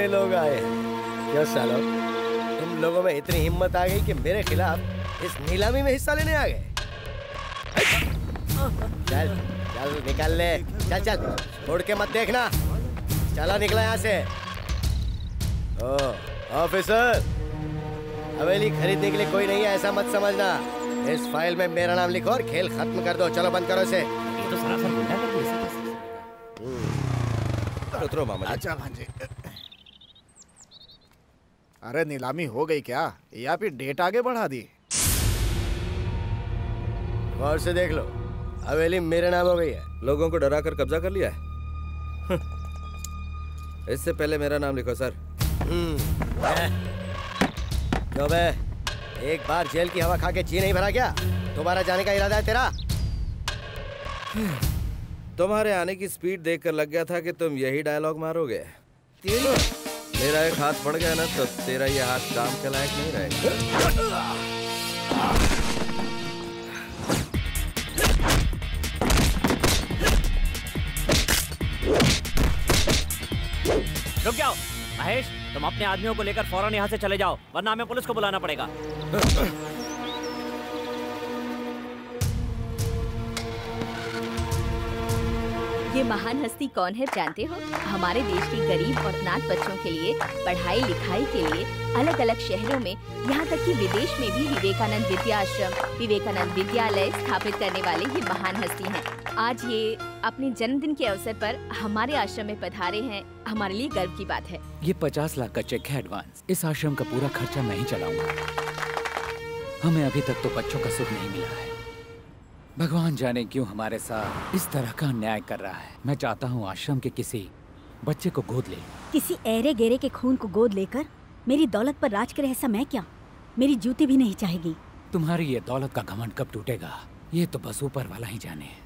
नए लोग आए हैं। क्यों सालो, तुम लोगों में इतनी हिम्मत आ गई कि मेरे खिलाफ इस नीलामी में हिस्सा लेने आ गए? चल चल निकल ले, चल चल, छोड़ के मत देखना। चला निकला यहाँ से। ओ ऑफिसर, हवेली खरीदने के लिए कोई नहीं है ऐसा मत समझना। इस फाइल में मेरा नाम लिखो और खेल खत्म कर दो। चलो बंद करो इसे। ये तो सरासर गुंडा कर दिया। उतरो मामा जी। अच्छा भांजे। अरे नीलामी हो गई क्या या फिर डेट आगे बढ़ा दी? गौर से देख लो, हवेली मेरे नाम हो गई है। लोगों को डरा कर कब्जा कर लिया है। इससे पहले मेरा नाम लिखो सर। जो बे, एक बार जेल की हवा खा के जी नहीं भरा क्या? दोबारा जाने का इरादा है तेरा? तुम्हारे आने की स्पीड देखकर लग गया था कि तुम यही डायलॉग मारोगे। मेरा एक हाथ पड़ गया ना तो तेरा ये हाथ काम के लायक नहीं रहेगा। रुक जाओ महेश, तुम अपने आदमियों को लेकर फौरन यहाँ से चले जाओ, वरना हमें पुलिस को बुलाना पड़ेगा। ये महान हस्ती कौन है जानते हो? हमारे देश के गरीब और अनाथ बच्चों के लिए पढ़ाई लिखाई के लिए अलग अलग शहरों में, यहाँ तक कि विदेश में भी विवेकानंद विद्या आश्रम, विवेकानंद विद्यालय स्थापित करने वाले ये महान हस्ती हैं। आज ये अपने जन्मदिन के अवसर पर हमारे आश्रम में पधारे हैं, हमारे लिए गर्व की बात है। ये 50 लाख का चेक है एडवांस। इस आश्रम का पूरा खर्चा मैं ही चलाऊंगा। हमें अभी तक तो बच्चों का सुख नहीं मिला है। भगवान जाने क्यों हमारे साथ इस तरह का अन्याय कर रहा है। मैं चाहता हूँ आश्रम के किसी बच्चे को गोद ले। किसी ऐरे गेरे के खून को गोद लेकर मेरी दौलत पर राज करे ऐसा मैं क्या? मेरी जूती भी नहीं चाहेगी। तुम्हारी ये दौलत का घमंड कब टूटेगा ये तो बस ऊपर वाला ही जाने।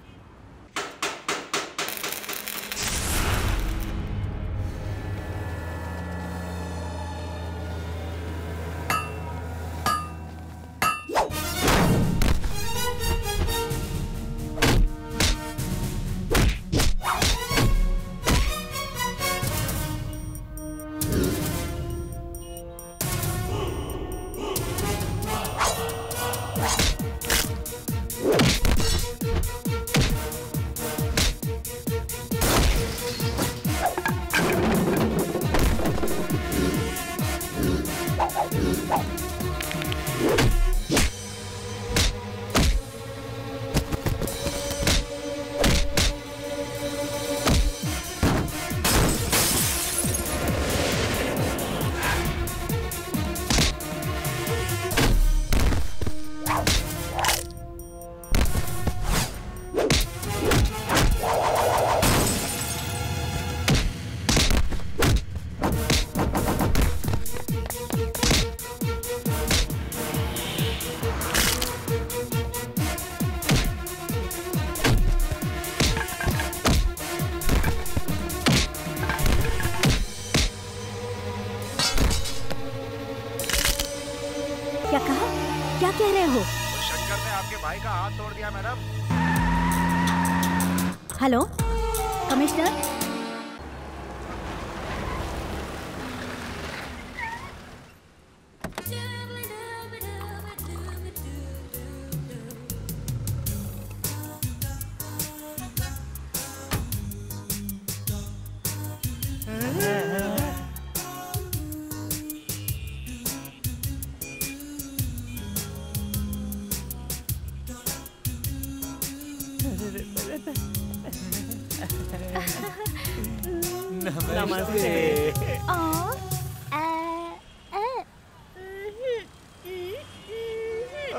क्या कह रहे हो? शंकर ने आपके भाई का हाथ तोड़ दिया मैडम। हेलो कमिश्नर, नमस्ते।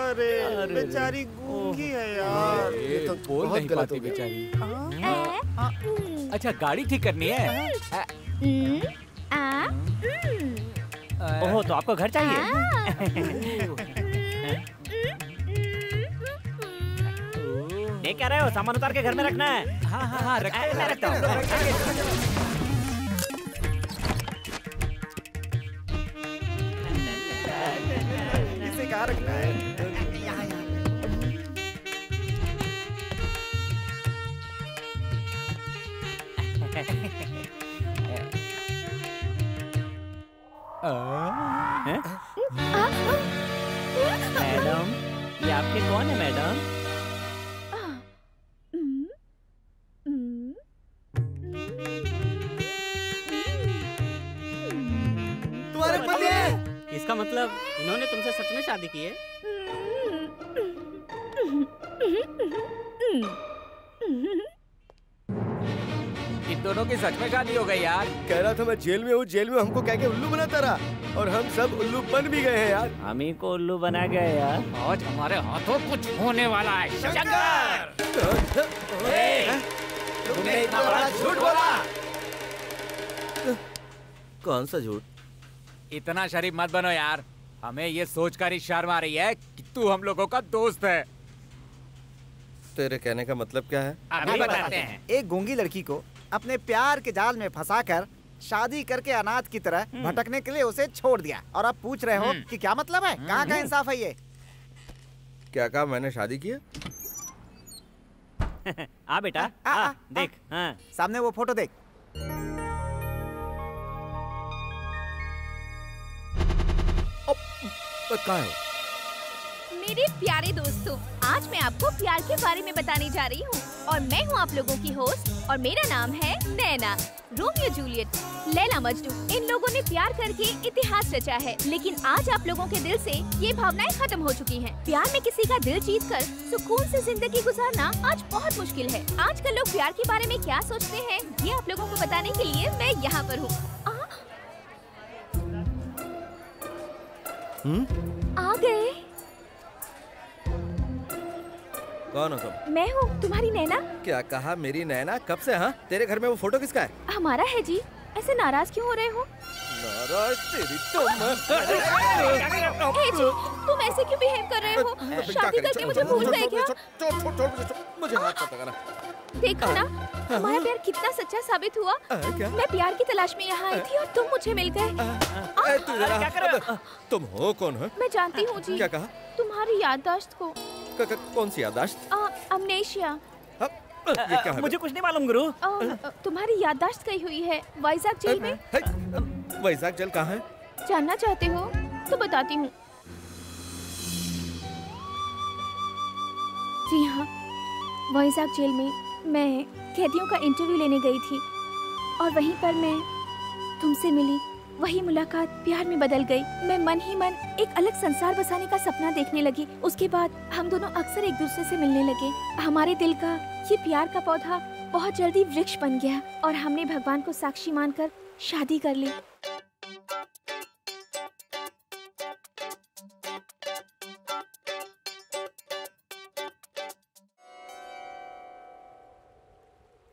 अरे बेचारी गूंगी है यार। ये तो बोल नहीं पाती बेचारी। अच्छा गाड़ी ठीक करनी है? ओहो तो आपको घर चाहिए? ये क्या रहे हो? सामान उतार के घर में रखना है। हाँ हाँ हाँ मैं रखता हूँ। इसे कहाँ रखना है? मैडम, ये आपके कौन है मैडम? तुम्हारे पति हैं? इसका मतलब इन्होंने तुमसे सच में शादी की है? इन दोनों की सच में शादी हो गई यार। कह रहा था मैं जेल में हूँ, जेल में हमको कह के उल्लू बनाता रहा और हम सब उल्लू बन भी गए हैं यार। हम ही को उल्लू बना गए यार। आज हमारे हाथों कुछ होने वाला है। शंकर! तुमने इतना बड़ा झूठ बोला। कौन सा झूठ? इतना शरीफ मत बनो यार। हमें ये सोचकर ही शर्म आ रही है कि तू हम लोगों का दोस्त है। तेरे कहने का मतलब क्या है? अभी बताते हैं। एक गूंगी लड़की को अपने प्यार के जाल में फंसाकर शादी करके अनाथ की तरह भटकने के लिए उसे छोड़ दिया और अब पूछ रहे हो कि क्या मतलब है? कहाँ का इंसाफ है ये? क्या कहा मैंने शादी की है? आ बेटा, आ, देख। हाँ। सामने वो फोटो देख। कहाँ है? मेरे प्यारे दोस्तों, आज मैं आपको प्यार के बारे में बताने जा रही हूँ और मैं हूँ आप लोगों की होस्ट और मेरा नाम है नैना। रोमियो जूलियट, लैला मजनू, इन लोगों ने प्यार करके इतिहास रचा है, लेकिन आज आप लोगों के दिल से ये भावनाएं खत्म हो चुकी हैं। प्यार में किसी का दिल जीतकर सुकून से जिंदगी गुजारना आज बहुत मुश्किल है। आजकल लोग प्यार के बारे में क्या सोचते हैं, ये आप लोगों को बताने के लिए मैं यहाँ पर हूँ। आ गए। कौन हो तुम? मैं हूँ तुम्हारी नैना। क्या कहा मेरी नैना? कब से? हाँ, तेरे घर में वो फोटो किसका है? हमारा है जी। ऐसे नाराज क्यों हो रहे हो? नाराज तेरी तुम। हे जी, तुम ऐसे क्यों बिहेव कर रहे हो? शादी करके मुझे भूल गए क्या? मुझे हाथ मत लगाना। देखा ना, हमारा प्यार कितना सच्चा साबित हुआ। क्या? मैं प्यार की तलाश में यहाँ आई थी और तुम मुझे मिल गए। तू जरा, तुम हो कौन है? मैं जानती हूँ जी। क्या कहा? तुम्हारी याददाश्त को। कौन सी याददाश्त? अमनेशिया। ये क्या है? मुझे कुछ नहीं मालूम गुरु। तुम्हारी याददाश्त गई हुई है वाइजाग जेल में। वैजाग जेल कहाँ है? जानना चाहते हो तो बताती हूँ। जी हाँ, वाइजाग जेल में मैं कैदियों का इंटरव्यू लेने गई थी और वहीं पर मैं तुमसे मिली। वही मुलाकात प्यार में बदल गई। मैं मन ही मन एक अलग संसार बसाने का सपना देखने लगी। उसके बाद हम दोनों अक्सर एक दूसरे से मिलने लगे। हमारे दिल का ये प्यार का पौधा बहुत जल्दी वृक्ष बन गया और हमने भगवान को साक्षी मानकर शादी कर ली।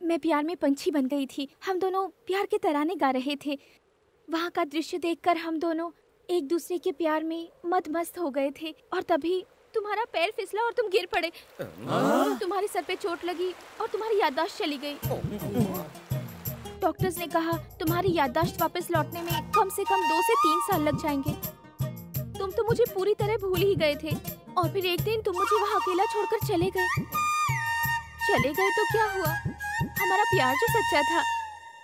मैं प्यार में पंछी बन गई थी। हम दोनों प्यार के तराने गा रहे थे। वहाँ का दृश्य देखकर हम दोनों एक दूसरे के प्यार में मस्त हो गए थे और तभी तुम्हारा पैर फिसला और तुम गिर पड़े। तुम्हारे सर पे चोट लगी और तुम्हारी याददाश्त चली गई। डॉक्टर्स ने कहा तुम्हारी याददाश्त वापस लौटने में कम से कम 2 से 3 साल लग जाएंगे। तुम तो मुझे पूरी तरह भूल ही गए थे और फिर एक दिन तुम मुझे वहाँ अकेला छोड़कर चले गए। चले गए तो क्या हुआ? हमारा प्यार जो सच्चा था,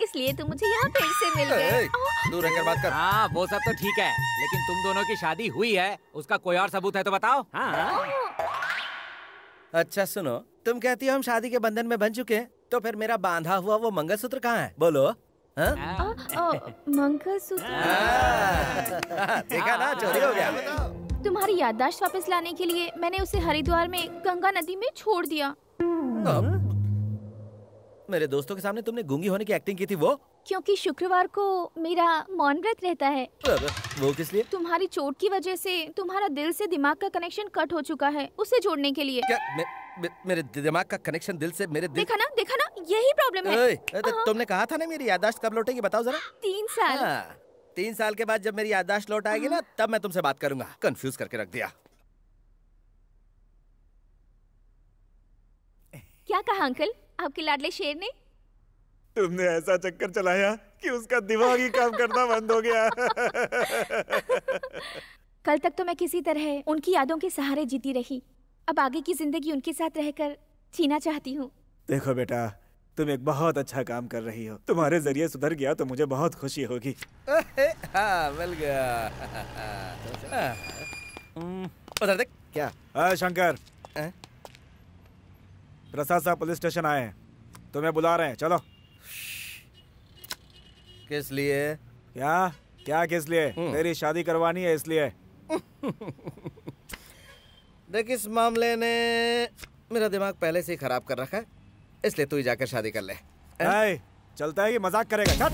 इसलिए तुम मुझे यहाँ फिर से मिल गए। दूर रहकर बात कर। हाँ, वो सब तो ठीक है, लेकिन तुम दोनों की शादी हुई है, उसका कोई और सबूत है तो बताओ। हाँ। अच्छा सुनो, तुम कहती हो हम शादी के बंधन में बन चुके हैं, तो फिर मेरा बांधा हुआ वो मंगलसूत्र कहाँ है? बोलो। मंगलसूत्र देखा ना, चोरी हो गया। तुम्हारी याददाश्त वापस लाने के लिए मैंने उसे हरिद्वार में गंगा नदी में छोड़ दिया। मेरे दोस्तों के सामने तुमने गूंगी होने की एक्टिंग की थी वो? क्योंकि शुक्रवार को मेरा मौन व्रत रहता है। वो किस लिए? तुम्हारी चोट की वजह से तुम्हारा दिल से दिमाग का कनेक्शन कट हो चुका है, उसे जोड़ने के लिए। क्या मेरे दिमाग का कनेक्शन दिल से मेरे दिल... देखा ना, यही प्रॉब्लम है। तुमने कहा था ना मेरी याददाश्त कब लौटेगी, बताओ जरा। 3 साल। 3 साल के बाद जब मेरी याददाश्त लौट आएगी ना, तब मैं तुमसे बात करूंगा। कंफ्यूज करके रख दिया। क्या कहा अंकल आपके लाडले शेर ने? तुमने ऐसा चक्कर चलाया कि उसका दिमाग ही काम करना बंद हो गया। कल तक तो मैं किसी तरह उनकी यादों के सहारे जीती रही। अब आगे की जिंदगी उनके साथ रहकर जीना चाहती हूँ। देखो बेटा, तुम एक बहुत अच्छा काम कर रही हो। तुम्हारे जरिए सुधर गया तो मुझे बहुत खुशी होगी। हाँ, मिल गया। उधर देख, क्या? शंकर, हैं? प्रसाद साहब पुलिस स्टेशन आए हैं, तुम्हें बुला रहे हैं, चलो। किस लिए? क्या क्या किस लिए? तेरी शादी करवानी है इसलिए। देख, इस मामले ने मेरा दिमाग पहले से ही खराब कर रखा है, इसलिए तू ही जाकर शादी कर ले। चलता है कि मजाक करेगा?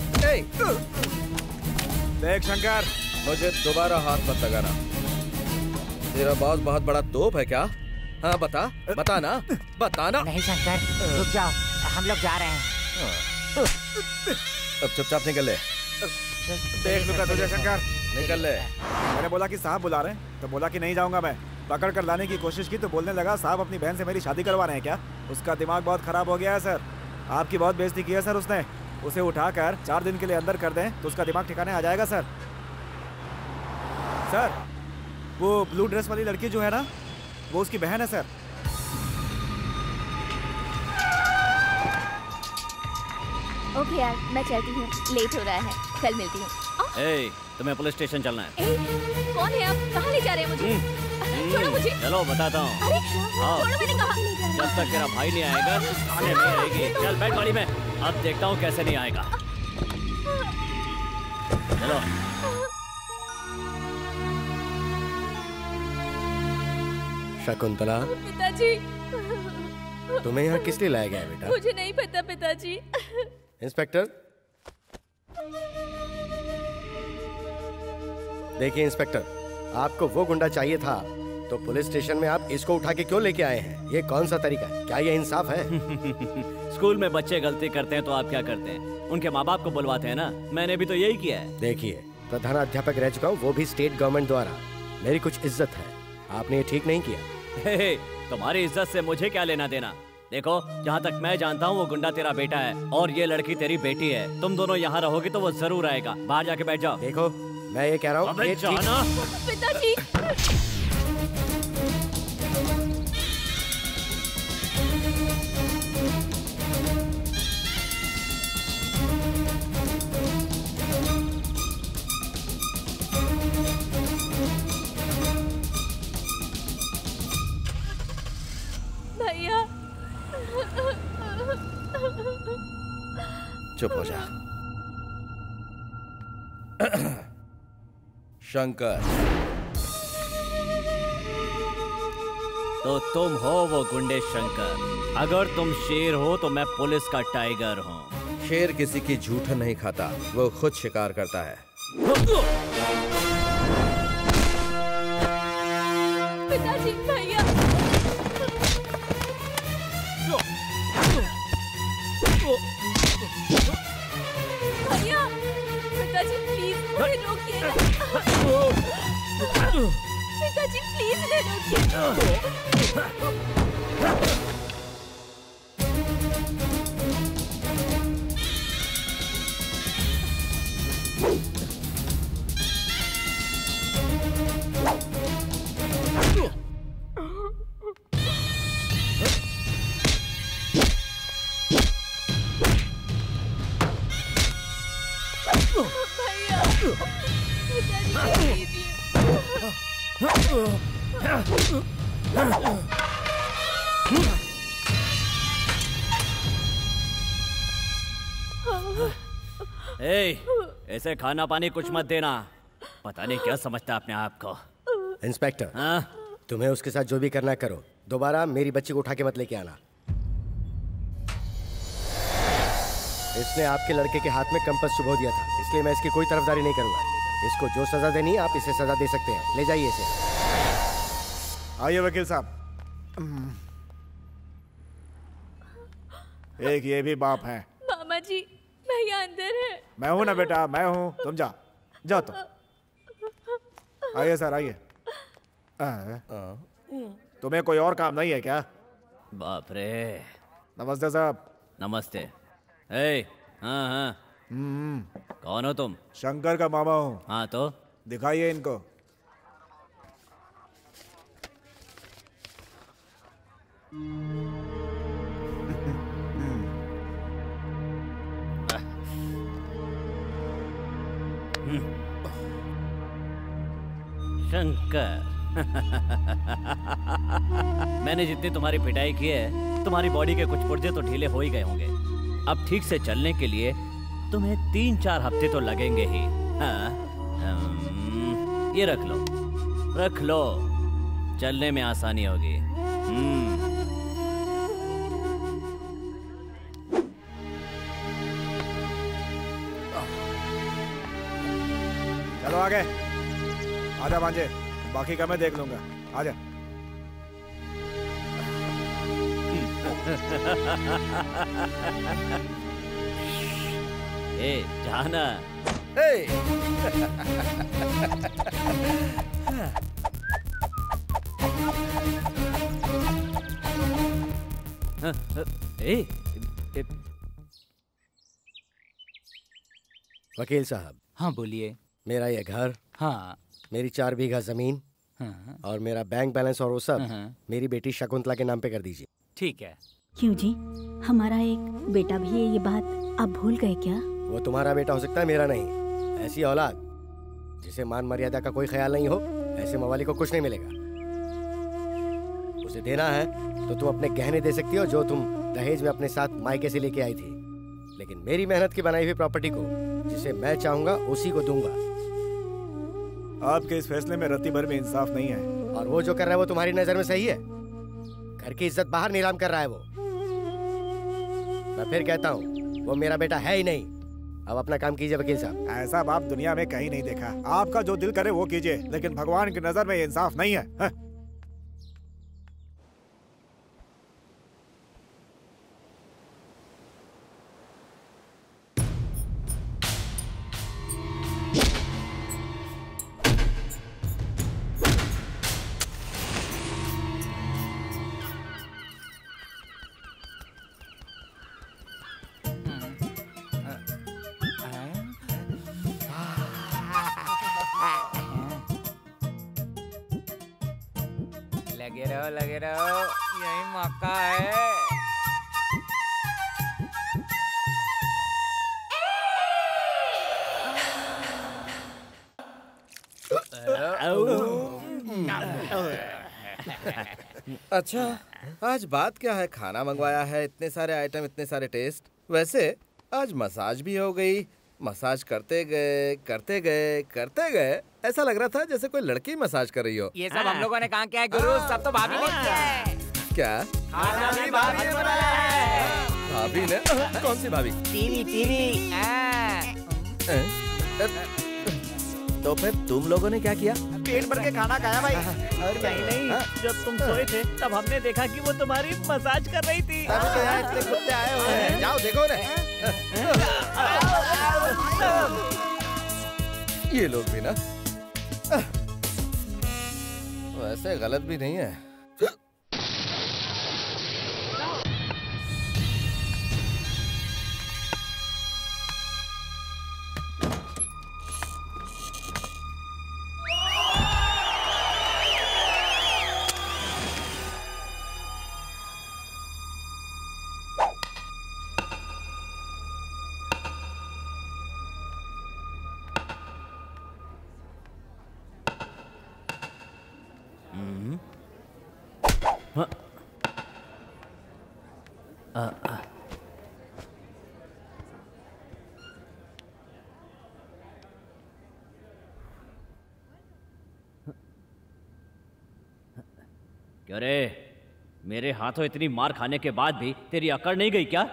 देख शंकर, मुझे दोबारा हाथ मत लगाना। तेरा बॉस बहुत बड़ा तोप है क्या? हाँ बता, बता ना, बता ना। नहीं शंकर, रुक जाओ, हम लोग जा रहे हैं। अब चुपचाप निकल ले। देख लूंगा तुझे शंकर, निकल ले। मैंने बोला कि साहब बुला रहे हैं तो बोला कि नहीं जाऊंगा मैं। पकड़ कर लाने की कोशिश की तो बोलने लगा साहब अपनी बहन से मेरी शादी करवा रहे हैं क्या? उसका दिमाग बहुत खराब हो गया है सर। आपकी बहुत बेइज्जती की है सर उसने। उसे उठाकर 4 दिन के लिए अंदर कर दें तो उसका दिमाग ठिकाने आ जाएगा सर। सर, वो ब्लू ड्रेस वाली लड़की जो है ना, वो उसकी बहन है सर। ओके यार, मैं चलती हूँ, लेट हो रहा है, कल मिलती हूँ। तुम्हें पुलिस स्टेशन चलना है। कौन है आप? कहाँ ले जा रहे हैं मुझे? छोड़ो मुझे। चलो बताता हूँ। अरे छोड़ो, मैंने कहा। जब तक तेरा भाई नहीं आएगा थाने नहीं आएगी। चल बैठ गाड़ी में, अब देखता हूँ कैसे नहीं आएगा। चलो। शकुंतला, पिताजी, तुम्हें यहाँ किस लिए लाया गया है बेटा? मुझे नहीं पता पिताजी। इंस्पेक्टर, देखिए इंस्पेक्टर, आपको वो गुंडा चाहिए था तो पुलिस स्टेशन में आप इसको उठा के क्यों लेके आए हैं? ये कौन सा तरीका है? क्या ये इंसाफ है? स्कूल में बच्चे गलती करते हैं तो आप क्या करते हैं? उनके माँ बाप को बुलवाते हैं ना। मैंने भी तो यही किया है। देखिए, प्रधानाध्यापक रह चुका हूँ, वो भी स्टेट गवर्नमेंट द्वारा। मेरी कुछ इज्जत है, आपने ये ठीक नहीं किया। तुम्हारी इज्जत से मुझे क्या लेना देना? देखो, जहाँ तक मैं जानता हूँ वो गुंडा तेरा बेटा है और ये लड़की तेरी बेटी है। तुम दोनों यहाँ रहोगे तो वो जरूर आएगा। बाहर जाके बैठ जाओ। देखो, मैं ये कह रहा हूँ पिताजी। भैया, चुप हो जा। शंकर, तो तुम हो वो गुंडे शंकर। अगर तुम शेर हो तो मैं पुलिस का टाइगर हूँ। शेर किसी की झूठन नहीं खाता, वो खुद शिकार करता है। पिताजी, भैया। भैया, पिताजी प्लीज मुझे रोकिएगा। पिताजी प्लीज मुझे रोकिएगा। ऐसे खाना पानी कुछ मत देना। पता नहीं क्या समझता अपने आप को। इंस्पेक्टर, तुम्हें उसके साथ जो भी करना करो, दोबारा मेरी बच्ची को उठा के मत लेके आना। इसने आपके लड़के के हाथ में कंपास चुभो दिया था, इसलिए मैं इसकी कोई तरफदारी नहीं करूंगा। इसको जो सजा देनी है आप इसे सजा दे सकते हैं। ले जाइए इसे। आइए वकील साहब। एक ये भी बाप है। मामा जी, भैया अंदर है। मैं हूं ना बेटा, मैं हूं। तुम जाओ तो। आइए सर, आइए। तुम्हें कोई और काम नहीं है क्या? बाप रे। नमस्ते साहब। नमस्ते। हाँ। कौन हो तुम? शंकर का मामा हूँ। हाँ तो दिखाइए इनको। शंकर, मैंने जितनी तुम्हारी पिटाई की है, तुम्हारी बॉडी के कुछ पुर्जे तो ढीले हो ही गए होंगे। अब ठीक से चलने के लिए तुम्हें 3-4 हफ्ते तो लगेंगे ही। हाँ, ये रख लो, रख लो, चलने में आसानी होगी। चलो आगे, आजा भांजे, बाकी का मैं देख लूंगा। आजा। ए, जाना। वकील साहब। हाँ बोलिए। मेरा ये घर, हाँ, मेरी 4 बीघा जमीन, हाँ, और मेरा बैंक बैलेंस और वो सब मेरी बेटी शकुंतला के नाम पे कर दीजिए। ठीक है। क्यों जी, हमारा एक बेटा भी है, ये बात आप भूल गए क्या? वो तुम्हारा बेटा हो सकता है, मेरा नहीं। ऐसी औलाद जिसे मान मर्यादा का कोई ख्याल नहीं हो, ऐसे मवाली को कुछ नहीं मिलेगा। उसे देना है तो तुम अपने गहने दे सकती हो जो तुम दहेज में अपने साथ मायके से लेके आई थी, लेकिन मेरी मेहनत की बनाई हुई प्रॉपर्टी को जिसे मैं चाहूंगा उसी को दूंगा। आपके इस फैसले में रत्ती भर भी इंसाफ नहीं है। और वो जो कर रहा है वो तुम्हारी नजर में सही है? घर की इज्जत बाहर नीलाम कर रहा है वो। मैं फिर कहता हूँ, वो मेरा बेटा है ही नहीं। अब अपना काम कीजिए वकील साहब। ऐसा बाप दुनिया में कहीं नहीं देखा। आपका जो दिल करे वो कीजिए, लेकिन भगवान की नजर में ये इंसाफ नहीं है। हाँ? लगे रहो, यही मौका है। अच्छा, आज बात क्या है? खाना मंगवाया है, इतने सारे आइटम, इतने सारे टेस्ट। वैसे आज मसाज भी हो गई। मसाज करते गए करते गए करते गए, ऐसा लग रहा था जैसे कोई लड़की मसाज कर रही हो। ये सब हम लोगों ने कहा क्या है गुरु, सब तो भाभी ने किया है। क्या? खाना भी भाभी ने बनाया है। भाभी ने? कौन सी भाभी? टीवी। तो फिर तुम लोगों ने क्या किया? पेट भर के खाना खाया भाई। और नहीं, जब तुम सोए थे तब हमने देखा कि वो तुम्हारी मसाज कर रही थी। तभी तो यहाँ इतने कुत्ते आए हुए हैं। जाओ देखो ना। ये लोग भी ना, वैसे गलत भी नहीं है। क्या रे, मेरे हाथों इतनी मार खाने के बाद भी तेरी अकड़ नहीं गई क्या?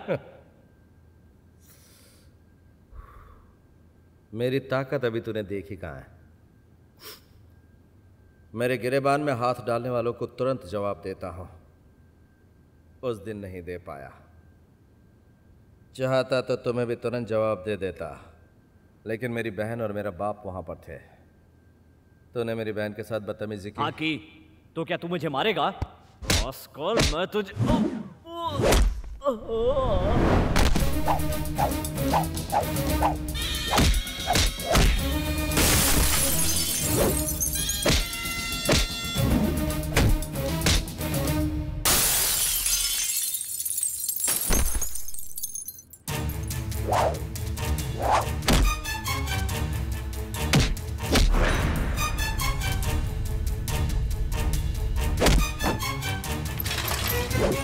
मेरी ताकत अभी तूने देखी कहाँ है। मेरे गिरेबान में हाथ डालने वालों को तुरंत जवाब देता हूं। उस दिन नहीं दे पाया। चाहता तो तुम्हें भी तुरंत जवाब दे देता, लेकिन मेरी बहन और मेरा बाप वहां पर थे। तूने मेरी बहन के साथ बदतमीजी की। हाँ की। तो क्या तू मुझे मारेगा? आजकल मैं तुझे शंकर,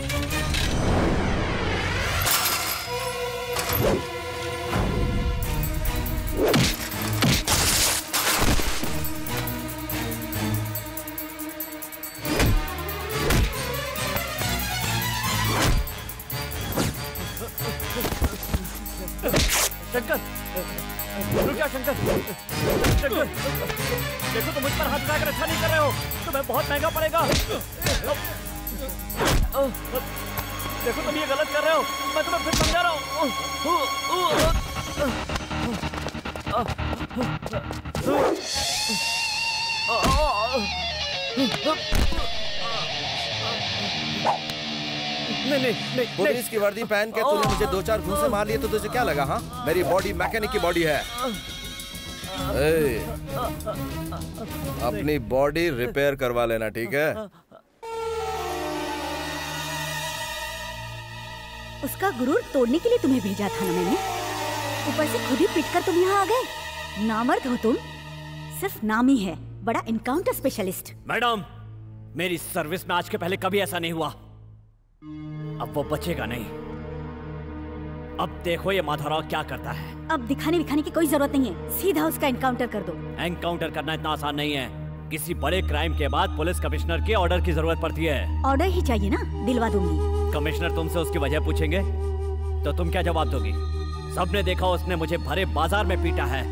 रुकिए शंकर। शंकर, देखो तुम मुझ पर हाथ उठाकर अच्छा नहीं कर रहे हो, तुम्हें बहुत महंगा पड़ेगा। देखो तुम ये गलत कर रहे हो, मैं तुम्हें फिर समझा रहा हूँ। नहीं, पुलिस की वर्दी पहन के तूने मुझे 2-4 घूंसे मार लिए तो तुझे क्या लगा? हाँ, मेरी बॉडी मैकेनिक की बॉडी है। अपनी बॉडी रिपेयर करवा लेना, ठीक है? उसका गुरूर तोड़ने के लिए तुम्हें भेजा था ना मैंने, ऊपर से खुद ही पिटकर तुम यहाँ आ गए। नामर्द हो तुम, सिर्फ नाम ही है बड़ा एनकाउंटर स्पेशलिस्ट। मैडम, मेरी सर्विस में आज के पहले कभी ऐसा नहीं हुआ। अब वो बचेगा नहीं। अब देखो ये माधवराव क्या करता है। अब दिखाने की कोई जरूरत नहीं है, सीधा उसका एनकाउंटर कर दो। एनकाउंटर करना इतना आसान नहीं है। किसी बड़े क्राइम के बाद पुलिस कमिश्नर के ऑर्डर की जरूरत पड़ती है। ऑर्डर ही चाहिए ना, दिलवा दूंगी। कमिश्नर तुमसे उसकी वजह पूछेंगे तो तुम क्या जवाब दोगी? सबने देखा उसने मुझे भरे बाजार में पीटा है।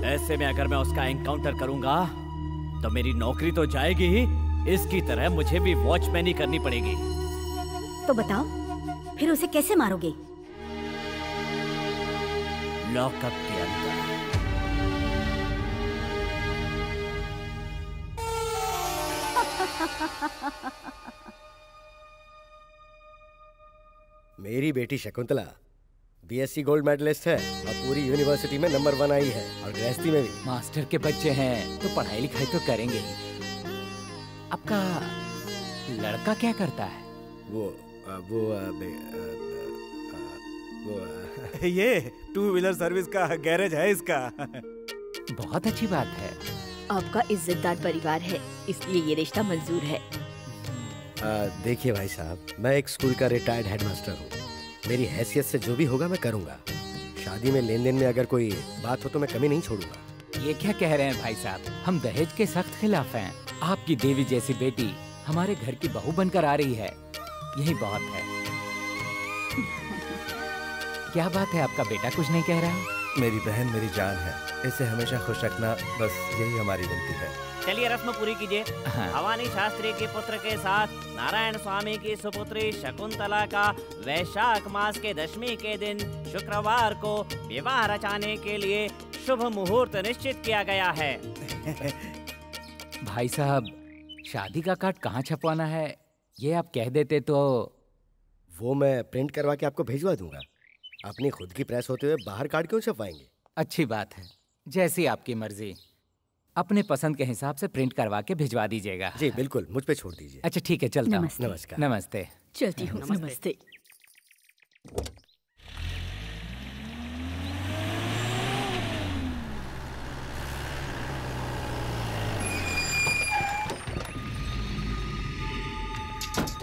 ऐसे में अगर मैं उसका एनकाउंटर करूंगा तो मेरी नौकरी तो जाएगी ही, इसकी तरह मुझे भी वॉचमैनी करनी पड़ेगी। तो बताओ फिर उसे कैसे मारोगे? लॉकअप के अंदर। मेरी बेटी शकुंतला बीएससी गोल्ड मेडलिस्ट है और पूरी यूनिवर्सिटी में नंबर 1 आई है, और गृहस्थी में भी। मास्टर के बच्चे हैं तो पढ़ाई लिखाई तो करेंगे ही। आपका लड़का क्या करता है? ये 2 व्हीलर सर्विस का गैरेज है इसका। बहुत अच्छी बात है। आपका इज्जतदार परिवार है, इसलिए ये रिश्ता मंजूर है। देखिए भाई साहब, मैं एक स्कूल का रिटायर्ड हेडमास्टर हूँ। मेरी हैसियत से जो भी होगा मैं करूँगा। शादी में लेन देन में अगर कोई बात हो तो मैं कमी नहीं छोड़ूंगा। ये क्या कह रहे हैं भाई साहब? हम दहेज के सख्त खिलाफ हैं। आपकी देवी जैसी बेटी हमारे घर की बहू बनकर आ रही है, यही बहुत है। क्या बात है, आपका बेटा कुछ नहीं कह रहा? मेरी बहन मेरी जान है, इसे हमेशा खुश रखना, बस यही हमारी विनती है। चलिए रस्म पूरी कीजिए। भवानी शास्त्री के पुत्र के साथ नारायण स्वामी की सुपुत्री शकुंतला का वैशाख मास के 10वीं के दिन शुक्रवार को विवाह रचाने के लिए शुभ मुहूर्त निश्चित किया गया है। भाई साहब, शादी का कार्ड कहाँ छपवाना है ये आप कह देते तो। वो मैं प्रिंट करवा के आपको भिजवा दूंगा। अपनी खुद की प्रेस होते हुए बाहर कार्ड क्यों छपवाएंगे? अच्छी बात है, जैसी आपकी मर्जी। अपने पसंद के हिसाब से प्रिंट करवा के भिजवा दीजिएगा। जी बिल्कुल, मुझ पे छोड़ दीजिए। अच्छा ठीक है, चलता हूँ। नमस्कार। नमस्ते। चलती हूँ। नमस्ते।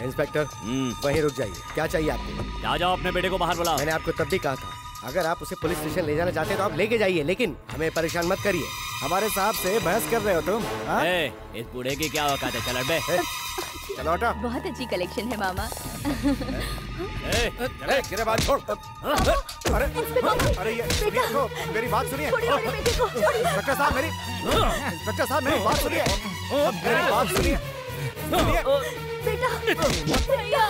इंस्पेक्टर, वहीं रुक जाइए। क्या चाहिए आपको? जा जाओ, अपने बेटे को बाहर बुलाओ। मैंने आपको तब भी कहा था, अगर आप उसे पुलिस स्टेशन ले जाना चाहते तो आप लेके जाइए, लेकिन हमें परेशान मत करिए। हमारे साहब से बहस कर रहे हो तुम? इस बूढ़े की क्या औकात है? चल बे। चलो हटो। बहुत अच्छी कलेक्शन है मामा। तेरे बात छोड़। अरे ये देखो, मेरी बात सुनिए। इंस्पेक्टर साहब मेरी बात सुनिए। मेरी बात सुनिए। बेटा, भैया,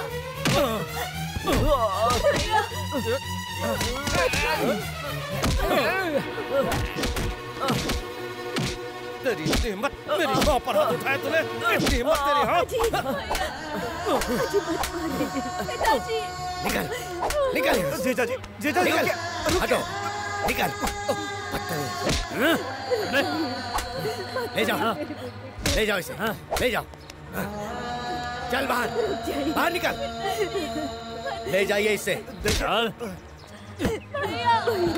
तेरी हिम्मत, मेरी माँ पर हाथ उठाया तूने? तेरी हिम्मत, तेरी हाथ। निकल, निकल। जीजा जी, हटो, निकल। ले जाओ, ले जाओ इसे, ले जाओ। चल बाहर, बाहर निकल। ले जाइए इसे। चल।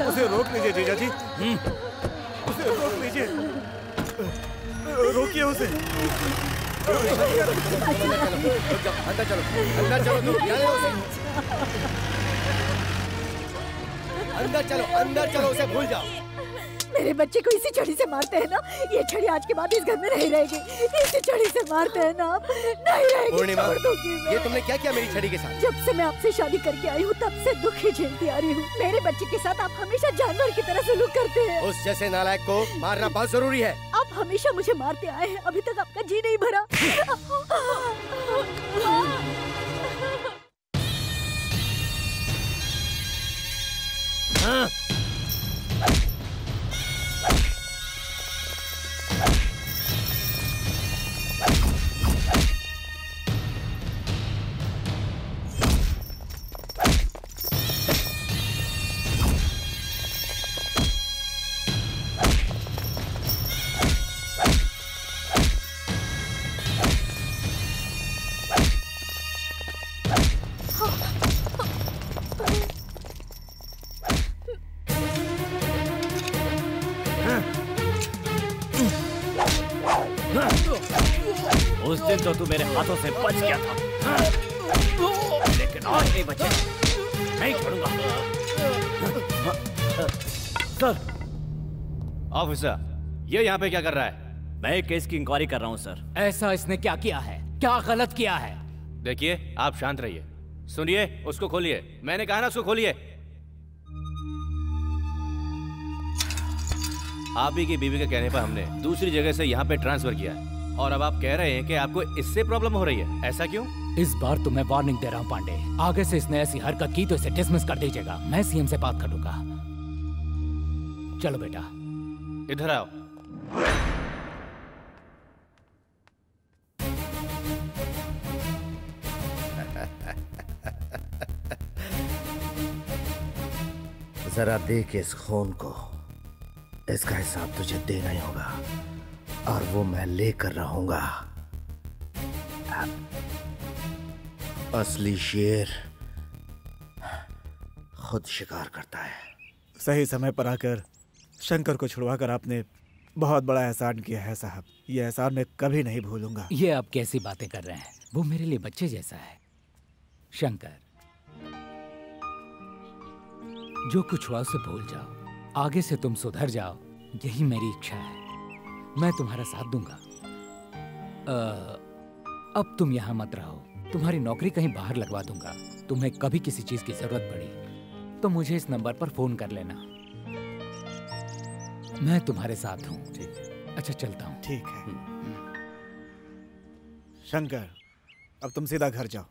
उसे रोक लीजिए जीजा जी। उसे रोक लीजिए। रोकिए उसे। अंदर चलो, अंदर चलो तुम, जाने दो उसे। अंदर चलो, उसे भूल जाओ। मेरे बच्चे को इसी छड़ी से मारते हैं ना? ये छड़ी आज के बाद इस घर में नहीं रहेगी। इसी छड़ी से मारते हैं ना? नहीं रहेगी। पूर्णिमा, छोड़ दूंगी मैं। ये तुमने क्या किया मेरी छड़ी के साथ? जब से मैं आपसे शादी करके आई हूँ तब से दुख ही झेलती आ रही हूँ। मेरे बच्चे के साथ आप हमेशा जानवर की तरह सलूक करते हैं। उस जैसे नालायक को मारना बहुत जरूरी है। आप हमेशा मुझे मारते आए हैं, अभी तक आपका जी नहीं भरा। उस दिन तो तू मेरे हाथों से बच गया था, लेकिन आज नहीं बचे, नहीं छोड़ूंगा। सर, ऑफिसर, ये यहाँ पे क्या कर रहा है? मैं एक केस की इंक्वायरी कर रहा हूँ सर। ऐसा इसने क्या किया है? क्या गलत किया है? देखिए, आप शांत रहिए। सुनिए, उसको खोलिए। मैंने कहा ना उसको खोलिए। आप ही की बीवी के कहने पर हमने दूसरी जगह से यहाँ पे ट्रांसफर किया है, और अब आप कह रहे हैं कि आपको इससे प्रॉब्लम हो रही है। ऐसा क्यों? इस बार तो मैं वार्निंग दे रहा हूँ पांडे, आगे से इसने ऐसी हरकत की तो इसे डिसमिस कर दीजिएगा। मैं सीएम से बात करूंगा। चलो बेटा, इधर आओ। जरा देख इस खून को, इसका हिसाब तुझे देना ही होगा, और वो मैं लेकर रहूंगा। असली शेर खुद शिकार करता है। सही समय पर आकर शंकर को छुड़वाकर आपने बहुत बड़ा एहसान किया है साहब। ये एहसान मैं कभी नहीं भूलूंगा। ये आप कैसी बातें कर रहे हैं? वो मेरे लिए बच्चे जैसा है। शंकर, जो कुछ हुआ उसे भूल जाओ, आगे से तुम सुधर जाओ, यही मेरी इच्छा है। मैं तुम्हारा साथ दूंगा। अब तुम यहाँ मत रहो, तुम्हारी नौकरी कहीं बाहर लगवा दूंगा। तुम्हें कभी किसी चीज की जरूरत पड़ी तो मुझे इस नंबर पर फोन कर लेना। मैं तुम्हारे साथ हूँ। ठीक है। अच्छा, चलता हूँ। ठीक है। शंकर, अब तुम सीधा घर जाओ।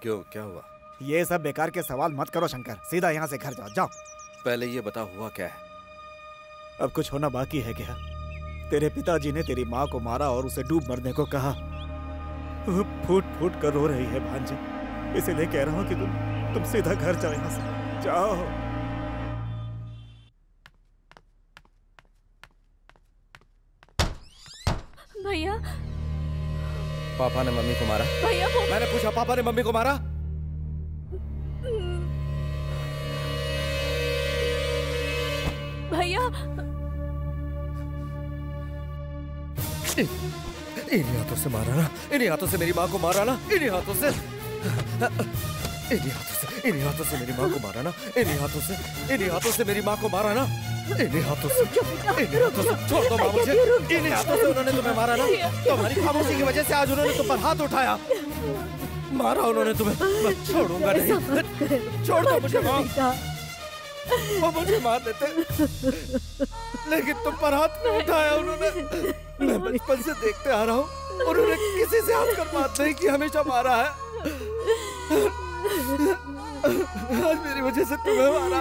क्यों, क्या हुआ? ये सब बेकार के सवाल मत करो शंकर, सीधा यहाँ से घर जाओ। जाओ। पहले ये बता, हुआ क्या है? अब कुछ होना बाकी है क्या? तेरे पिताजी ने तेरी माँ को मारा और उसे डूब मरने को कहा। वो फूट फूट कर रो रही है भांजी, इसीलिए कह रहा हूँ कि तुम सीधा घर जाओ, यहाँ से जाओ। भैया, पापा ने मम्मी को मारा? भैया वो... मैंने पूछा, पापा ने मम्मी को मारा? भैया, इन्हीं हाथों से मारा ना, इन्हीं हाथों से मेरी माँ को मारा ना, इन्हीं हाथों से, इन्हीं हाथों से मेरी माँ को मारा ना, इन्हीं हाथों से मेरी माँ को मारा ना, इन्हीं हाथों से छोड़ दो माँ मुझे। इन्हीं हाथों से उन्होंने तुम्हें मारा ना, तुम्हारी खामोशी की वजह से आज उन्होंने तुम पर हाथ उठाया, मारा उन्होंने तुम्हें। मैं छोड़ूंगा नहीं, छोड़ दो मुझे माँ। वो मुझे मार देते, लेकिन तुम पर हाथ नहीं उठाया उन्होंने। मैं बचपन से देखते आ रहा हूँ, उन्होंने किसी से हाथ कर बात नहीं की, हमेशा मारा है। आज मेरी वजह से तुम्हें मारा।